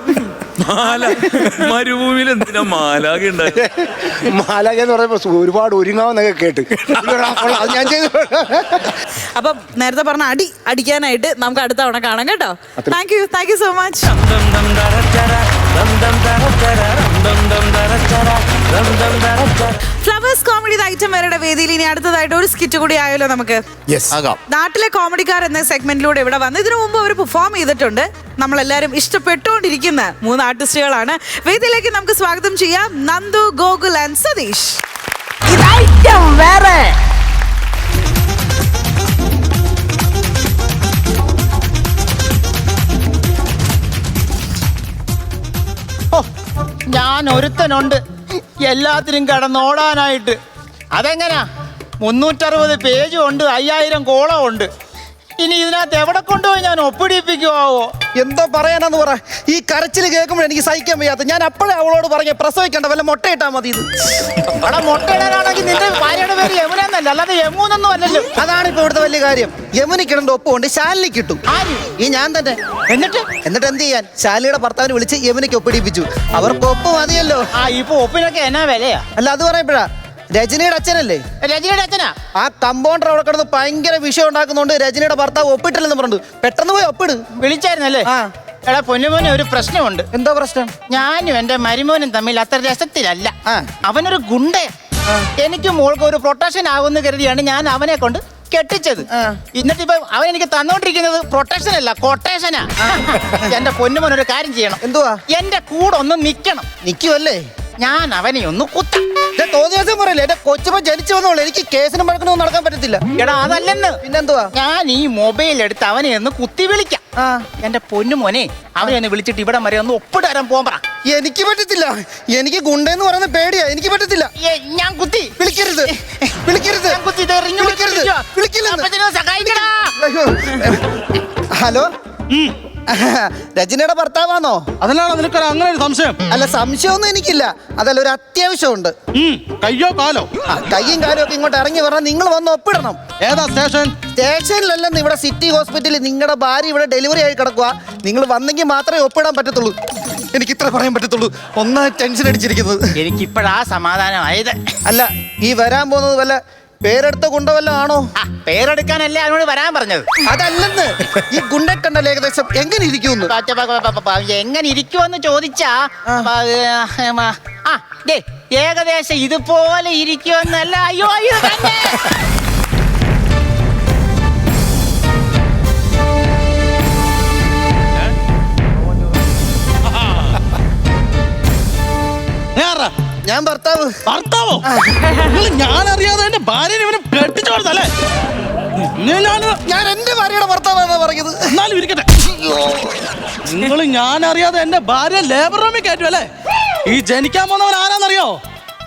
മരുഭൂമിയിൽ എന്തിനാ മാലാഖ ഉണ്ടായത്? മാലാഖ എന്ന് പറയുമ്പോ ഒരുപാട് ഒരുങ്ങാവുന്നൊക്കെ കേട്ട് അത് ഞാൻ ചെയ്തു. അപ്പൊ നേരത്തെ പറഞ്ഞ അടിക്കാനായിട്ട് നമുക്ക് അടുത്ത തവണ കാണാം കേട്ടോ. Thank you so much. Flowers comedy item വരുടെ വേദിയിൽ ഇനി അടുത്തതായിട്ട് ഒരു സ്കിറ്റ് കൂടി ആയല്ലോ നമുക്ക്. യെസ്. ആകാം. നാട്ടിലെ കോമഡിക്കാർ എന്ന സെഗ്മെന്റിലൂടെ ഇവിടെ വന്ന് ഇതിനു മുമ്പ് അവർ പെർഫോം ചെയ്തിട്ടുണ്ട്. നമ്മളെല്ലാരും ഇഷ്ടപ്പെട്ടുകൊണ്ടിരിക്കുന്ന 3 ആർട്ടിസ്റ്റുകളാണ്. വേദിയിലേക്ക് നമുക്ക് സ്വാഗതം ചെയ്യാം നന്ദു, ഗോകുൽ ആൻഡ് സതീഷ്. വേറെ ഞാൻ ഒരുത്തനുണ്ട് എല്ലാത്തിനും കിടന്നോടാനായിട്ട്. അതെങ്ങനാ? 360 പേജും ഉണ്ട്, 5000 കോളം ഉണ്ട്. ഇനി ഇതിനകത്ത് എവിടെ കൊണ്ടുപോയി ഞാൻ ഒപ്പിടിപ്പിക്കുവോ? എന്തോ പറയാനാന്ന് പറ. ഈ കരച്ചിൽ കേൾക്കുമ്പോൾ എനിക്ക് സഹിക്കാൻ വയ്യാത്ത. ഞാൻ അപ്പോഴേ അവളോട് പറഞ്ഞ പ്രസവിക്കണ്ട, വല്ല മുട്ടയിട്ടാ മതി. ഇത് അവിടെ മുട്ടയിടാനാണെങ്കിൽ നിന്റെ ഭാര്യയുടെ പേര് യമുന എന്നല്ല, അല്ലാതെ യമൂന്നൊന്നും അല്ലല്ലോ. അതാണ് ഇപ്പൊ ഇവിടുത്തെ വലിയ കാര്യം. യമുനിക്കിടേണ്ട ഒപ്പുകൊണ്ട് ശാലിനി കിട്ടും. ഈ ഞാൻ തന്നെ. എന്നിട്ട് എന്ത് ചെയ്യാൻ? ശാലിനിയുടെ ഭർത്താവിനെ വിളിച്ച് യമുനിക്ക് ഒപ്പിടിപ്പിച്ചു. അവർക്ക് ഒപ്പ് മതിയല്ലോ. ഇപ്പൊ ഒപ്പിനൊക്കെ എന്നാ വിലയാ? അല്ല, അത് പറയപ്പോഴാ രജനിയുടെ അച്ഛനല്ലേ? രജനിയുടെ അച്ഛനാ? ആ കമ്പൗണ്ടർ അവിടെ കിടന്ന് ഭയങ്കര വിഷയം ഉണ്ടാക്കുന്നുണ്ട്. രജനിയുടെ ഭർത്താവ് ഒപ്പിട്ടില്ലെന്ന് പറഞ്ഞു. പെട്ടെന്ന് പോയി ഒപ്പിട്. വിളിച്ചായിരുന്നല്ലേ? എടാ പൊന്നുമോനെ, ഒരു പ്രശ്നമുണ്ട്. എന്താ പ്രശ്നം? ഞാനും എന്റെ മരുമോനും തമ്മിൽ അത്ര രസത്തിലല്ല. അവനൊരു ഗുണ്ടേ. എനിക്ക് മോൾക്ക് ഒരു പ്രൊട്ടക്ഷൻ ആകുമെന്ന് കരുതിയാണ് ഞാൻ അവനെ കൊണ്ട് കെട്ടിച്ചത്. എന്നിട്ടിപ്പോ അവൻ എനിക്ക് തന്നോണ്ടിരിക്കുന്നത് പ്രൊട്ടക്ഷൻ അല്ല, കൊട്ടേഷനാ. എന്റെ പൊന്നുമോൻ ഒരു കാര്യം ചെയ്യണം. എന്തുവാ? എന്റെ കൂടെ ഒന്ന് നിക്കണം. നിക്കുവല്ലേ? ഞാൻ അവനെ ഒന്ന് കുത്തി. തോന്നിയ ദിവസം പറയില്ലേ, എന്റെ കൊച്ചുമ്പോ ജനിച്ചു വന്നോളൂ. എനിക്ക് കേസിനും പഴക്കണമൊന്നും നടക്കാൻ പറ്റത്തില്ല. എടാ അതല്ലെന്ന്. പിന്നെന്തുവാ? ഞാൻ ഈ മൊബൈൽ എടുത്ത് അവനെ ഒന്ന് കുത്തി വിളിക്കാം. എന്റെ പൊന്നുമോനെ, അവനെ ഒന്ന് വിളിച്ചിട്ട് ഇവിടെ വരെ ഒന്ന് ഒപ്പിടാൻ പോകാൻ പറ. എനിക്ക് പറ്റത്തില്ല. എനിക്ക് ഗുണ്ടെന്ന് പറയുന്ന പേടിയാ. എനിക്ക് പറ്റത്തില്ല. ഞാൻ കുത്തി. വിളിക്കരുത്, വിളിക്കരുത്, ഹലോ, രജനിയുടെ ഭർത്താവാണോ? അതിനാണോ നിനക്ക് അങ്ങനെ ഒരു സംശയം? അല്ല, സംശയമൊന്നും എനിക്കില്ല. അതല്ല, ഒരു അത്യാവശ്യമുണ്ട്. കയ്യോ കാലോ? കയ്യും കാലും ഒക്കെ ഇങ്ങോട്ട് ഇറങ്ങി പറഞ്ഞാൽ നിങ്ങൾ വന്ന് ഒപ്പിടണം. ഏതാ സ്റ്റേഷൻ? സ്റ്റേഷനിലല്ലെന്ന്, ഇവിടെ സിറ്റി ഹോസ്പിറ്റലിൽ. നിങ്ങളുടെ ഭാര്യ ഇവിടെ ഡെലിവറി ആയി കിടക്കുക. നിങ്ങൾ വന്നെങ്കിൽ മാത്രമേ ഒപ്പിടാൻ പറ്റത്തുള്ളൂ. എനിക്ക് ഇത്ര പറയാൻ പറ്റത്തുള്ളൂ. ഒന്നാ ടെൻഷൻ അടിച്ചിരിക്കുന്നത്. എനിക്കിപ്പോഴാ സമാധാനമായത്. അല്ല, ഈ വരാൻ പോകുന്നത് വല്ല പേരെടുത്ത ഗുണ്ട വല്ലതും ആണോ? പേരെടുക്കാനല്ലേ അവനോട് വരാൻ പറഞ്ഞത്. അതല്ലെന്ന്, ഈ ഗുണ്ടെ കണ്ടല്ലോ ഏകദേശം എങ്ങനെ ഇരിക്കുമെന്ന്. എങ്ങനെ ഇരിക്കുമെന്ന് ചോദിച്ചാ ഏകദേശം ഇതുപോലെ ഇരിക്കുമെന്നല്ല. അയ്യോ, ഇത് തന്നെ. ഞാൻ ഭർത്താവ്. ഭർത്താവോ? ഞാൻ അറിയാതെ എന്റെ ഭാര്യനെ ഇവനെ കെട്ടിച്ചോടുന്നല്ലേ? ഞാൻ എന്റെ ഭാര്യയുടെ ഭർത്താവാണ് പറഞ്ഞത്. എന്നാലും ഇരിക്കട്ടെ. നിങ്ങൾ ഞാൻ അറിയാതെ എന്റെ ഭാര്യ ലേബർ റൂമിൽ കയറ്റും അല്ലേ? ഈ ജനിക്കാൻ പോകുന്നവൻ ആരാന്നറിയോ?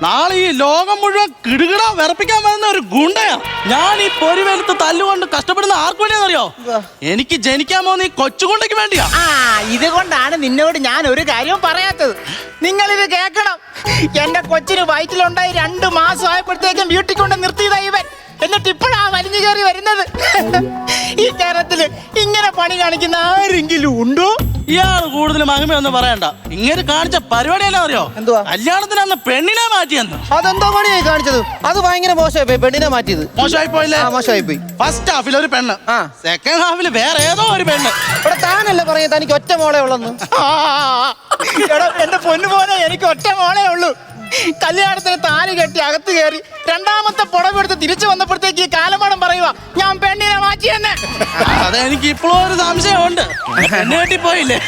നാളെ ഈ ലോകം മുഴുവൻ കിടുകിട വിറപ്പിക്കാൻ വരുന്ന ഒരു ഗുണ്ടയാ. ഞാൻ ഈ പൊരിവെടുത്ത് തല്ലുകൊണ്ട് കഷ്ടപ്പെടുന്ന ആർക്കു വേണ്ടിയാന്നറിയോ? എനിക്ക് ജനിക്കാൻ പോകുന്ന ഈ കൊച്ചുകുണ്ടയ്ക്ക് വേണ്ടിയാ. ഇതുകൊണ്ടാണ് നിന്നോട് ഞാൻ ഒരു കാര്യവും പറയാത്തത്. നിങ്ങളിത് കേൾക്കണം. എന്റെ കൊച്ചിന് വയറ്റിലുണ്ടായി 2 മാസം ആയപ്പോഴത്തേക്കും വീട്ടിൽ കൊണ്ട് നിർത്തിയതാ ഇവൻ. എന്നിട്ട് ഇപ്പോഴാ വലിഞ്ഞു കയറി വരുന്നത്. ഈ കേരളത്തില് ഇങ്ങനെ പണി കാണിക്കുന്ന ആരെങ്കിലും ഉണ്ടോ? ഇയാൾ കൂടുതൽ മഹിമയൊന്നും പറയണ്ട. ഇങ്ങനെ കാണിച്ച പരിപാടി എന്നാ അറിയോ? എന്തുവാ? കല്യാണത്തിന് അന്ന് പെണ്ണിനെ മാറ്റിയെന്ന്. അതെന്തോ പണിയായി കാണിച്ചത്? അത് ഭയങ്കര മോശമായി പോയി. പെണ്ണിനെ മാറ്റിയത് മോശമായി പോയില്ലേ? മോശമായി പോയി. ഫസ്റ്റ് ഹാഫിൽ ഒരു പെണ്ണ്, സെക്കൻഡ് ഹാഫിൽ വേറെ ഏതോ ഒരു പെണ്ണ്. ഇവിടെ താനല്ലേ പറയാ തനിക്ക് ഒറ്റ മോളെ ഉള്ളെന്ന്? എന്റെ പൊന്നുപോലെ എനിക്ക് ഒറ്റ മോളേ ഉള്ളൂ. കല്യാണത്തിന് താലി കെട്ടി അകത്ത് കയറി 2ാമത്തെ പുടവെടുത്ത് തിരിച്ചു വന്നപ്പോഴത്തേക്ക് ഈ കാലമാടം പറയുക ഞാൻ പെണ്ണിനെ മാറ്റിയെന്ന്. അതെനിക്ക് ഇപ്പോഴും ഒരു സംശയമുണ്ട്. പെണ്ണ് കെട്ടി പോയില്ലേ?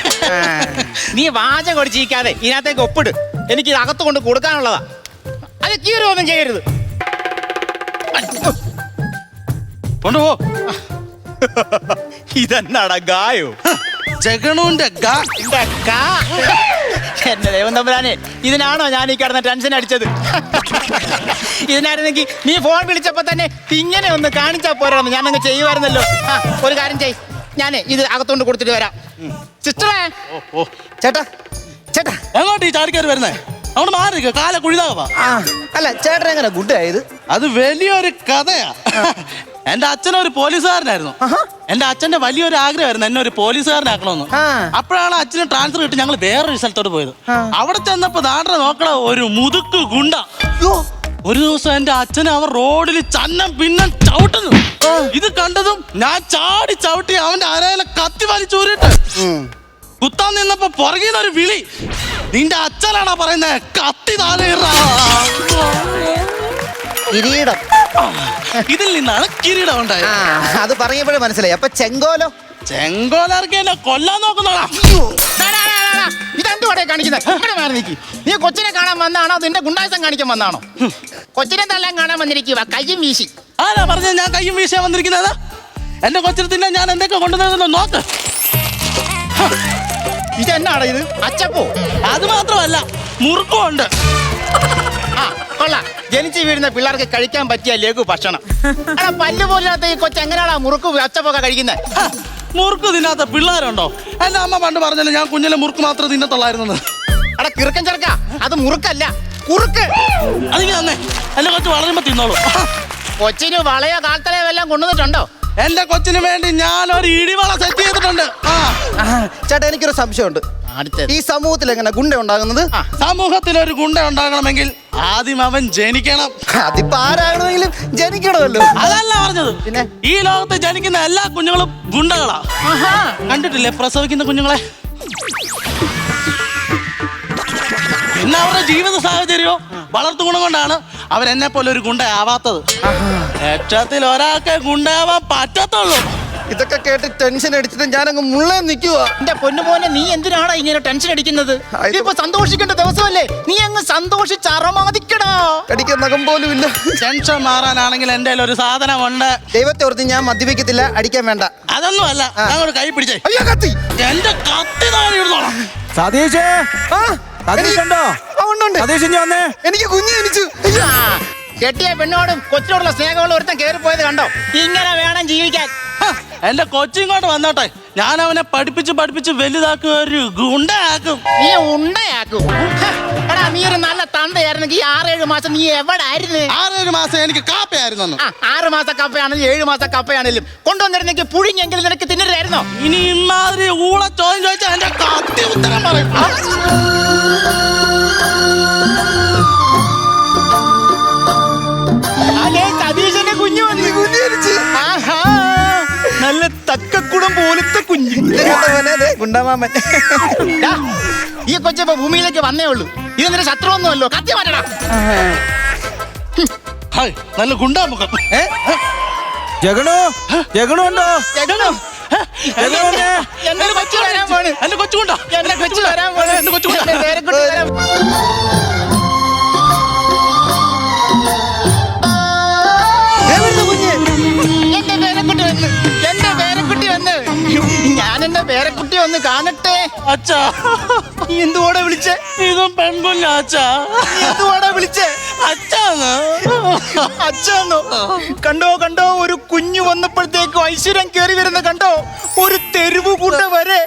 നീ വാചകം കൊടിച്ചിരിക്കാതെ ഇതിനകത്തേക്ക് ഒപ്പിട്. എനിക്ക് ഇത് അകത്ത് കൊണ്ട് കൊടുക്കാനുള്ളതാ. അത് കീറൊന്നും ചെയ്യരുത്. കൊണ്ടുപോ. ഇതെന്നാടാ ഗായോ? ജഗണുവിന്റെ എന്റെ ദൈവം തമ്പുരാനെ, ഇതിനാണോ ഞാൻ ഈ കിടന്ന ടെൻഷൻ അടിച്ചത്? ഇതിനായിരുന്നെങ്കിൽ നീ ഫോൺ വിളിച്ചപ്പോ തന്നെ ഇങ്ങനെ ഒന്ന് കാണിച്ചാ പോരാന്ന് ഞാനങ്ങ് ചെയ്യുമായിരുന്നല്ലോ. ഒരു കാര്യം ചെയ്, ഞാനേ ഇത് അകത്തോണ്ട് കൊടുത്തിട്ട് വരാം. സിസ്റ്ററേ. ചേട്ടാ, ചേട്ടാ, എങ്ങോട്ട് ഈ ചാടിക്കാർ വരുന്നേ? അവിടെ മാറി കാല കുഴിതാവാ. അല്ല, ചേട്ടൻ എങ്ങനെ ഗുണ്ടായത്? അത് വലിയൊരു കഥയാ. എന്റെ അച്ഛനൊരു പോലീസുകാരനായിരുന്നു. എന്റെ അച്ഛന്റെ വലിയൊരു ആഗ്രഹമായിരുന്നു എന്നെ ഒരു പോലീസുകാരനാക്കണമെന്ന്. അപ്പോഴാണ് അച്ഛന് ട്രാൻസ്ഫർ കിട്ടി ഞങ്ങൾ വേറൊരു സ്ഥലത്തോട്ട് പോയത്. അവിടെ ചെന്നപ്പോ ദാണ്ടര നോക്കണ ഒരു മുതുക്ക് ഗുണ്ട. ഒരു ദിവസം എന്റെ അച്ഛനെ അവർ റോഡിൽ ചന്നം പിന്നം ചവിട്ടുന്നു. ഇത് കണ്ടതും ഞാൻ ചാടി ചവിട്ടി അവന്റെ അരയിലെ കത്തി വലിച്ചൂരിട്ട് കുത്താൻ നിന്നപ്പോ പുറകിൽ ഒരു വിളി. നിന്റെ അച്ഛനാണോ പറയുന്നത്? കത്തി താഴെ കിരീടം. ഇതിൽ നിന്നാണ് കിരീടം ഉണ്ടായത്. അത് പറഞ്ഞപ്പോഴേ മനസ്സിലായി. അപ്പൊ ചെങ്കോലോ? ചെങ്കോലർക്ക് എന്നെ കൊല്ലാൻ നോക്കുന്നോളാ. ഇതെന്തുവാടേ കാണിക്കുന്നത്? ഇവിടെ മാറി നിൽക്കി. നീ കൊച്ചിനെ കാണാൻ വന്നാണോ നിന്റെ ഗുണ്ടായുസം കാണിക്കാൻ വന്നാണോ? കൊച്ചിനെ തല്ലാൻ കാണാൻ വന്നിരിക്കുക, കയ്യും വീശി. ആരാ പറഞ്ഞത് ഞാൻ കയ്യും വീശാൻ വന്നിരിക്കുന്നത്? എന്റെ കൊച്ചിനെ തിന്നാൻ ഞാൻ എന്തൊക്കെ കൊണ്ടുവന്നതെന്ന് നോക്ക്. ഇതെന്നാണ് ഇത്? അച്ചപ്പോ? അത് മാത്രമല്ല, മുറുക്കും ഉണ്ട്. ആ കൊള്ളാം. ജനിച്ചു വീഴുന്ന പിള്ളേർക്ക് കഴിക്കാൻ പറ്റിയ ലഘു ഭക്ഷണം. എടാ പല്ല് പോലാത്ത ഈ കൊച്ചു എങ്ങനെയാണോ മുറുക്ക് അച്ചപ്പൊക്കെ കഴിക്കുന്നത്? മുറുക്ക് തിന്നാത്ത പിള്ളേരുണ്ടോ? എന്റെ അമ്മ പണ്ട് പറഞ്ഞല്ലോ ഞാൻ കുഞ്ഞിലെ മുറുക്ക് മാത്രം തിന്നത്തുള്ളായിരുന്നു. എടാ കിറുക്കൻ ചെറുക്ക, അത് മുറുക്കല്ല കുറുക്ക്. അതിന് തന്നെ എന്റെ കൊച്ചു വളരുമ്പോ തിന്നോളൂ. കൊച്ചിന് വളയോ കാൽത്തലയോ എല്ലാം കൊണ്ടുവന്നിട്ടുണ്ടോ? എന്റെ കൊച്ചിന് വേണ്ടി ഞാൻ ഒരു ഇടിവള സെറ്റ് ചെയ്തിട്ടുണ്ട്. ചേട്ടാ എനിക്കൊരു സംശയമുണ്ട്. ഈ സമൂഹത്തിൽ എങ്ങനെ ഗുണ്ട ഉണ്ടാകുന്നത്? സമൂഹത്തിൽ ഒരു ഗുണ്ട ഉണ്ടാകണമെങ്കിൽ ആദ്യം അവൻ ജനിക്കണം. അതിപ്പോ ആരാകണമെങ്കിലും ജനിക്കണമല്ലോ. അതല്ല പറഞ്ഞത്. പിന്നെ ഈ ലോകത്ത് ജനിക്കുന്ന എല്ലാ കുഞ്ഞുങ്ങളും ഗുണ്ടകളാ. കണ്ടിട്ടില്ലേ പ്രസവിക്കുന്ന കുഞ്ഞുങ്ങളെ? പിന്നെ അവരുടെ ജീവിത സാഹചര്യവും വളർത്തു ഗുണം കൊണ്ടാണ് അവരെന്നെ പോലെ ഒരു ഗുണ്ട ആവാത്തത്. ലക്ഷത്തിൽ ഒരാൾക്ക് ഗുണ്ടയാവാൻ പറ്റത്തുള്ളൂ. ഇതൊക്കെ കേട്ട് ടെൻഷൻ അടിച്ചിട്ട് ഞാനങ്ങ് മുള്ളേ നിൽക്കുക. എന്റെ പൊന്നുമോനെ, നീ എന്തിനാണ് ഇങ്ങനെ ടെൻഷൻ അടിക്കുന്നത്? ഇതിപ്പോ സന്തോഷിക്കേണ്ട ദിവസമല്ലേ? നീ അങ്ങ് സന്തോഷിച്ച് അറമാദിക്കടാ. അടിക്കാൻ നഖം പോലും ഇല്ല. ടെൻഷൻ മാറാനാണെങ്കിൽ എന്റെ ഒരു സാധനമുണ്ട്. ദൈവത്തെ ഓർത്ത് ഞാൻ മദ്യപിക്കത്തില്ല, അടിക്കാൻ വേണ്ട. അതൊന്നും അല്ല, ഞങ്ങൾ കൈ പിടിച്ചേ. അയ്യോ കത്തി. എന്റെ കത്തി താഴെ ഇടുന്നോളാം. സതീഷ് എനിക്ക് കുഞ്ഞ് ജനിച്ചു. കെട്ടിയ പെണ്ണോടും കൊച്ചിനോടുള്ള സ്നേഹമുള്ള ഒരുത്തൻ കയറിപ്പോയത് കണ്ടോ? ഇങ്ങനെ വേണം ജീവിക്കാൻ. എന്റെ കൊച്ചിങ്ങോട്ട് വന്നോട്ടെ, ഞാൻ അവനെ പഠിപ്പിച്ച് വലുതാക്കുക, ഒരു ഗുണ്ടയാക്കും. നീ ഉണ്ടയാക്കും. എടാ നീ ഒരു നല്ല തന്തയായിരുന്നെങ്കിൽ 6-7 മാസം നീ എവിടെ ആയിരുന്നു? 6-7 മാസം എനിക്ക് കാപ്പയായിരുന്നു. 6 മാസം കപ്പയാണെങ്കിലും 7 മാസം കപ്പയാണെങ്കിലും കൊണ്ടുവന്നിരുന്നെങ്കിൽ പുഴുങ്ങിയെങ്കിലും നിനക്ക് തിന്നരുതായിരുന്നോ? ഇനി ഇമാതിരി ഊള ചോദ്യം ചോദിച്ചാൽ എന്റെ കത്തി ഉത്തരം പറയും. സതീശന്റെ കുഞ്ഞു നല്ല തക്കക്കുടം പോലത്തെ കുഞ്ഞ്. ഗുണ്ടമാമൻ. ഈ കൊച്ചിപ്പോ ഭൂമിയിലേക്ക് വന്നേ ഉള്ളൂ. ഇത് നിന്റെ ശത്രുവൊന്നുമല്ലോ. കത്തി മാറ്റടാ. നല്ല ഗുണ്ടാമുഖം. ഉണ്ടോ? എന്റെ കൊച്ചു വരാൻ പോണ്. എന്റെ കൊച്ചുകൊണ്ടോ? എന്റെ കൊച്ചു വരാൻ പോണ്. എന്റെ കൊച്ചുകൊണ്ടോ? എന്റെ പേരക്കുട്ടി വരാൻ എന്റെ പേരക്കുട്ടി വന്ന് ഞാൻ എന്റെ പേരക്കുട്ടി വന്ന് കാണട്ടെ. അച്ഛാ, നീ എന്തുകൂടെ വിളിച്ചേ? ഇതും പെൺകുഞ്ഞ അച്ഛാ. എന്തുകൂടെ വിളിച്ചേ? അച്ഛാന്ന്. അച്ഛാന്നോ? കണ്ടോ കണ്ടോ, ഒരു കുഞ്ഞു വന്നപ്പോഴത്തേക്കും ഐശ്വര്യം കയറി വരുന്ന കണ്ടോ? ഒരു തെരുവ് കൂട്ട വരെ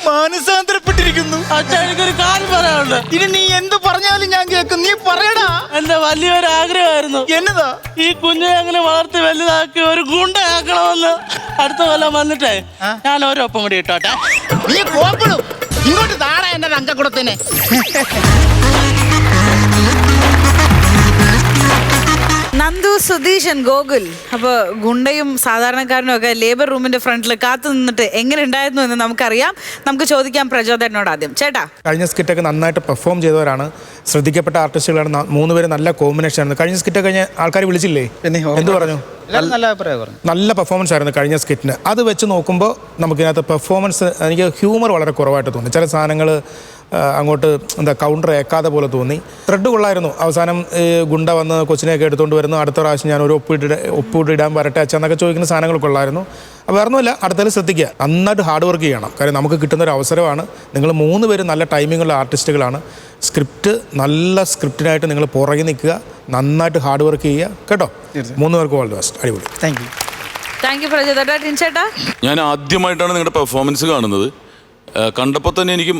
മാനസാന്തരപ്പെട്ടിരിക്കുന്നു. അച്ഛാ, എനിക്കൊരു കാര്യം പറയാനുണ്ട്. ഇനി നീ എന്ത് പറഞ്ഞാലും ഞാൻ കേൾക്കും. നീ പറയടാ. എന്റെ വലിയൊരു ആഗ്രഹമായിരുന്നു. എന്നതാ? ഈ കുഞ്ഞിനെ അങ്ങനെ വളർത്തി വലുതാക്കി ഒരു ഗുണ്ടയാക്കണമെന്ന്. അടുത്ത കൊല്ലം വന്നിട്ടേ ഞാൻ ഓരോപ്പം കൂടി ഇട്ടോട്ടെ. നീ കോപ്പിടും. ഇങ്ങോട്ട് താടാ എന്റെ അങ്കക്കുടത്തിനെ. നന്ദു, സുധീഷൻ, ഗോകുൽ. അപ്പോൾ ഗുണ്ടയും സാധാരണക്കാരനും ഒക്കെ ലേബർ റൂമിന്റെ ഫ്രണ്ടിൽ കാത്തു നിന്നിട്ട് എങ്ങനെ ഉണ്ടായിരുന്നു എന്ന് നമുക്കറിയാം. നമുക്ക് ചോദിക്കാം പ്രചോദനോട് ആദ്യം. ചേട്ടാ, കഴിഞ്ഞ സ്കിറ്റൊക്കെ നന്നായിട്ട് പെർഫോം ചെയ്തവരാണ്, ശ്രദ്ധിക്കപ്പെട്ട ആർട്ടിസ്റ്റുകളാണ്. 3 പേര് നല്ല കോമ്പിനേഷൻ ആയിരുന്നു. കഴിഞ്ഞ സ്കിറ്റൊക്കെ കഴിഞ്ഞ ആൾക്കാർ വിളിച്ചില്ലേ? എന്ത് പറഞ്ഞു? നല്ല അഭിപ്രായം പറഞ്ഞു. നല്ല പെർഫോമൻസ് ആയിരുന്നു കഴിഞ്ഞ സ്കിറ്റിന്. അത് വെച്ച് നോക്കുമ്പോൾ നമുക്കിതിനകത്ത് പെർഫോമൻസ്, എനിക്ക് ഹ്യൂമർ വളരെ കുറവായിട്ട് തോന്നി. ചില സാധനങ്ങൾ അങ്ങോട്ട് കൗണ്ടർ ഏക്കാതെ പോലെ തോന്നി. ത്രെഡ് കൊള്ളായിരുന്നു. അവസാനം ഗുണ്ട വന്ന് കൊച്ചിനെയൊക്കെ എടുത്തുകൊണ്ട് വരുന്നു. അടുത്ത പ്രാവശ്യം ഞാൻ ഒരു ഒപ്പിടാൻ വരട്ടെ അച്ഛൻ എന്നൊക്കെ ചോദിക്കുന്ന സാധനങ്ങൾ കൊള്ളായിരുന്നു. അപ്പോൾ വേറൊന്നുമില്ല, അടുത്തതിൽ ശ്രദ്ധിക്കുക, നന്നായിട്ട് ഹാർഡ് വർക്ക് ചെയ്യണം. കാര്യം നമുക്ക് കിട്ടുന്നൊരു അവസരമാണ്. നിങ്ങൾ 3 പേര് നല്ല ടൈമിങ്ങുള്ള ആർട്ടിസ്റ്റുകളാണ്. സ്ക്രിപ്റ്റ്, നല്ല സ്ക്രിപ്റ്റിനായിട്ട് നിങ്ങൾ പുറകെ നിൽക്കുക, നന്നായിട്ട് ഹാർഡ് വർക്ക് ചെയ്യുക കേട്ടോ. 3 പേർക്ക് ഓൾ ദി ബെസ്റ്റ്. അടിപൊളി. Thank you Prachodana. ചേട്ടാ, ഞാൻ ആദ്യമായിട്ടാണ് നിങ്ങളുടെ പെർഫോമൻസ് കാണുന്നത്. കണ്ടപ്പോൾ തന്നെ എനിക്ക്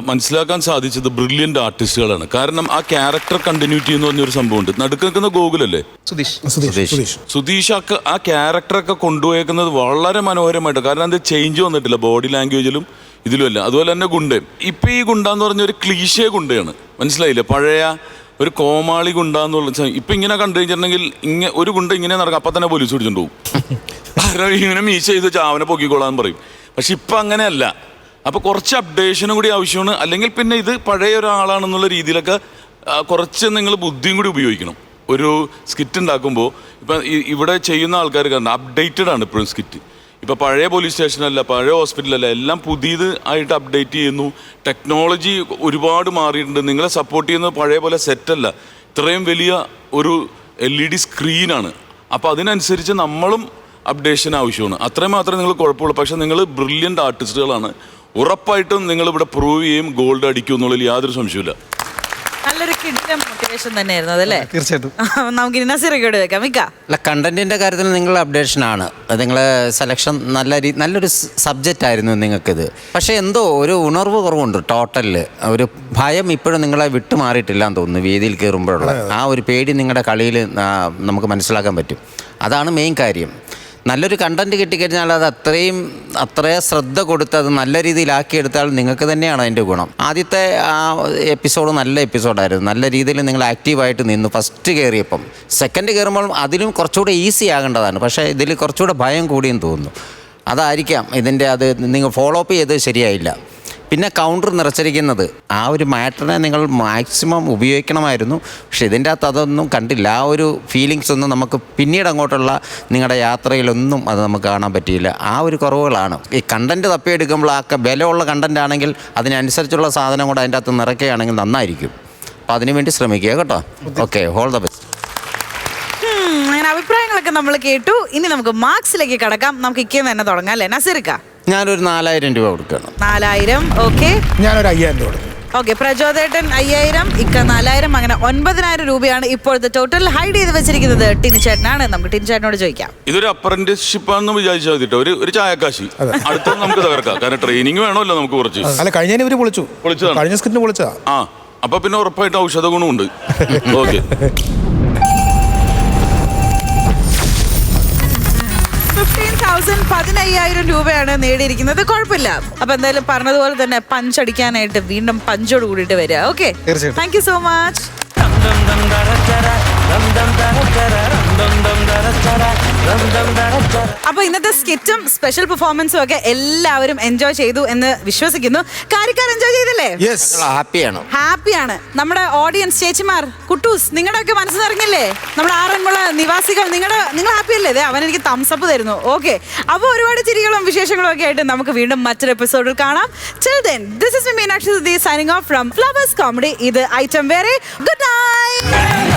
മനസ്സിലാക്കാൻ സാധിച്ചത് ബ്രില്യൻ്റ് ആർട്ടിസ്റ്റുകളാണ്. കാരണം ആ ക്യാരക്ടർ കണ്ടിന്യൂറ്റി എന്ന് പറഞ്ഞൊരു സംഭവമുണ്ട്. നടുക്ക് നിൽക്കുന്ന ഗോകുലല്ലേ? സുധീഷ് ആ ക്യാരക്ടറൊക്കെ കൊണ്ടുപോയേക്കുന്നത് വളരെ മനോഹരമായിട്ട്. കാരണം അത് ചേഞ്ച് വന്നിട്ടില്ല ബോഡി ലാംഗ്വേജിലും ഇതിലുമല്ല. അതുപോലെ തന്നെ ഗുണ്ടയും. ഇപ്പം ഈ ഗുണ്ട എന്ന് പറഞ്ഞ ഒരു ക്ലീശേ ഗുണ്ടയാണ്, മനസ്സിലായില്ലേ? പഴയ ഒരു കോമാളി ഗുണ്ട എന്നുള്ള ഇപ്പം ഇങ്ങനെ കണ്ടു കഴിഞ്ഞിട്ടുണ്ടെങ്കിൽ ഒരു ഗുണ്ട ഇങ്ങനെ നടക്കും, അപ്പം തന്നെ പോലീസ് പിടിച്ചോണ്ട് പോകും. കാരണം ഇങ്ങനെ മീശ ചെയ്ത് ചാവനെ പൊക്കിക്കോളാന്ന് പറയും. പക്ഷെ ഇപ്പം അങ്ങനെയല്ല. അപ്പോൾ കുറച്ച് അപ്ഡേഷനും കൂടി ആവശ്യമാണ്. അല്ലെങ്കിൽ പിന്നെ ഇത് പഴയ ഒരാളാണെന്നുള്ള രീതിയിലൊക്കെ കുറച്ച് നിങ്ങൾ ബുദ്ധിയും കൂടി ഉപയോഗിക്കണം. ഒരു സ്കിറ്റ് ഉണ്ടാക്കുമ്പോൾ ഇപ്പം ഇവിടെ ചെയ്യുന്ന ആൾക്കാർ കാരണം അപ്ഡേറ്റഡ് ആണ് ഇപ്പോഴും സ്കിറ്റ്. ഇപ്പം പഴയ പോലീസ് സ്റ്റേഷനല്ല, പഴയ ഹോസ്പിറ്റലല്ല, എല്ലാം പുതിയത് ആയിട്ട് അപ്ഡേറ്റ് ചെയ്യുന്നു. ടെക്നോളജി ഒരുപാട് മാറിയിട്ടുണ്ട്. നിങ്ങളെ സപ്പോർട്ട് ചെയ്യുന്നത് പഴയ പോലെ സെറ്റല്ല, ഇത്രയും വലിയ ഒരു LED സ്ക്രീനാണ്. അപ്പോൾ അതിനനുസരിച്ച് നമ്മളും അപ്ഡേഷൻ ആവശ്യമാണ്. അത്രയും മാത്രമേ നിങ്ങൾ കുഴപ്പമുള്ളൂ. പക്ഷെ നിങ്ങൾ ബ്രില്യൻ്റ് ആർട്ടിസ്റ്റുകളാണ്. ഉറപ്പായിട്ടും നിങ്ങൾ ഇവിടെ പ്രൂവ് ചെയ്യും, ഗോൾഡ് അടിക്കും എന്നുള്ളതിൽ യാതൊരു സംശയമില്ല. നല്ലൊരു കിടിലൻ മോട്ടിവേഷൻ തന്നെയായിരുന്നു അതല്ലേ? തീർച്ചയായിട്ടും. നമുക്ക് ഇനി നസീറയോട് വെക്കാം. മിക്ക അല്ല, കണ്ടന്റിന്റെ കാര്യത്തിൽ നിങ്ങൾ അപ്ഡേഷൻ ആണ്. നിങ്ങളെ സെലക്ഷൻ നല്ലൊരു സബ്ജക്റ്റ് ആയിരുന്നു നിങ്ങൾക്കിത്. പക്ഷേ എന്തോ ഒരു ഉണർവ് കുറവുണ്ട് ടോട്ടലിൽ. ഒരു ഭയം ഇപ്പോഴും നിങ്ങളെ വിട്ടുമാറിയിട്ടില്ല എന്ന് തോന്നുന്നു. വേദിയിൽ കയറുമ്പോഴുള്ള ആ ഒരു പേടി നിങ്ങളുടെ കളിയിൽ നമുക്ക് മനസ്സിലാക്കാൻ പറ്റും. അതാണ് മെയിൻ കാര്യം. നല്ലൊരു കണ്ടന്റ് കിട്ടിക്കഴിഞ്ഞാൽ അത് അത്രയും ശ്രദ്ധ കൊടുത്ത് അത് നല്ല രീതിയിലാക്കിയെടുത്താൽ നിങ്ങൾക്ക് തന്നെയാണ് അതിൻ്റെ ഗുണം. ആദ്യത്തെ ആ എപ്പിസോഡ് നല്ല എപ്പിസോഡായിരുന്നു. നല്ല രീതിയിൽ നിങ്ങൾ ആക്റ്റീവായിട്ട് നിന്നു ഫസ്റ്റ് കയറിയപ്പം. സെക്കൻഡ് കയറുമ്പോൾ അതിലും കുറച്ചുകൂടെ ഈസി ആകേണ്ടതാണ്. പക്ഷേ ഇതിൽ കുറച്ചുകൂടെ ഭയം കൂടിയെന്ന് തോന്നുന്നു. അതായിരിക്കാം ഇതിൻ്റെ അത് നിങ്ങൾ ഫോളോ അപ്പ് ചെയ്ത് ശരിയായില്ല. പിന്നെ കൗണ്ടർ നിറച്ചിരിക്കുന്നത് ആ ഒരു മാറ്ററിനെ നിങ്ങൾ മാക്സിമം ഉപയോഗിക്കണമായിരുന്നു. പക്ഷെ ഇതിൻ്റെ അകത്ത് അതൊന്നും കണ്ടില്ല. ആ ഒരു ഫീലിങ്സ് ഒന്നും നമുക്ക് പിന്നീട് അങ്ങോട്ടുള്ള നിങ്ങളുടെ യാത്രയിലൊന്നും അത് നമുക്ക് കാണാൻ പറ്റിയില്ല. ആ ഒരു കുറവുകളാണ്. ഈ കണ്ടൻറ്റ് തപ്പിയെടുക്കുമ്പോൾ ആ ബലമുള്ള കണ്ടൻ്റ് ആണെങ്കിൽ അതിനനുസരിച്ചുള്ള സാധനം കൂടെ അതിൻ്റെ അകത്ത് നിറയ്ക്കുകയാണെങ്കിൽ നന്നായിരിക്കും. അപ്പോൾ അതിനുവേണ്ടി ശ്രമിക്കുക കേട്ടോ. Okay, all the best. അങ്ങനെ അഭിപ്രായങ്ങളൊക്കെ നമ്മൾ കേട്ടു. ഇനി നമുക്ക് മാർക്സിലേക്ക് കടക്കാം. നമുക്ക് ഇക്കേന്ന് തന്നെ തുടങ്ങാം അല്ലേ നസീർക്ക? ഞാനൊരു 4000 രൂപ കൊടുക്കണം. 4000. ഓക്കെ, ഞാനൊരു 5000 രൂപ കൊടുക്കും. ഓക്കെ, പ്രചോദേട്ടൻ 5000, ഇക്ക 4000. അങ്ങനെ 9000 രൂപയാണ് ഇപ്പോഴത്തെ ടോട്ടൽ. ഹൈഡ് ചെയ്ത് വെച്ചിരിക്കുന്നത് ടിനി ചേട്ടനാണ്. നമുക്ക് ടിനി ചേട്ടനോട് ചോദിക്കാം. ഇതൊരു അപ്രന്റീസ്ഷിപ്പ് ആണെന്ന് വിചാരിച്ചാൽ മതിട്ടോ. ഒരു ചായക്കാശി അടുത്ത നമുക്ക് തകർക്കാം. കാരണം ട്രെയിനിങ് വേണമല്ലോ നമുക്ക് കുറച്ച്. അല്ല, കഴിഞ്ഞതിന് ഇവര് പൊളിച്ചതാണ്. കഴിഞ്ഞ സ്കിറ്റിന് പൊളിച്ചതാ. ആ, അപ്പൊ പിന്നെ ഉറപ്പായിട്ട് ഔഷധ ഗുണമുണ്ട്. ഓക്കെ, 15,000 രൂപയാണ് നേടിയിരിക്കുന്നത്. കുഴപ്പമില്ല. അപ്പൊ എന്തായാലും പറഞ്ഞതുപോലെ തന്നെ പഞ്ചടിക്കാനായിട്ട് വീണ്ടും പഞ്ചോട് കൂടിയിട്ട് വരിക. Okay, thank you so much. അപ്പൊ ഇന്നത്തെ സ്കിറ്റും സ്പെഷ്യൽ പെർഫോമൻസും ഒക്കെ എല്ലാവരും എൻജോയ് ചെയ്തു എന്ന് വിശ്വസിക്കുന്നു. കാര്യക്കാർ എൻജോയ് ചെയ്തില്ലേ? ഹാപ്പിയാണ്. നമ്മുടെ ഓഡിയൻസ്, ചേച്ചിമാർ, കുട്ടൂസ്, നിങ്ങളുടെ ഒക്കെ മനസ്സ് നിറഞ്ഞില്ലേ? നമ്മുടെ ആറന്മുള നിവാസികൾ, നിങ്ങൾ ഹാപ്പി അല്ലേ? അവൻ എനിക്ക് തംസപ്പ് തരുന്നു. ഓക്കെ, അപ്പൊ ഒരുപാട് ചിരികളും വിശേഷങ്ങളും ഒക്കെ ആയിട്ട് നമുക്ക് വീണ്ടും മറ്റൊരു എപ്പിസോഡിൽ കാണാം. Till then, this is me, Meenakshi Sudhi, signing off from Flowers Comedy. ഇത് ഐറ്റം വേറെ. Good night.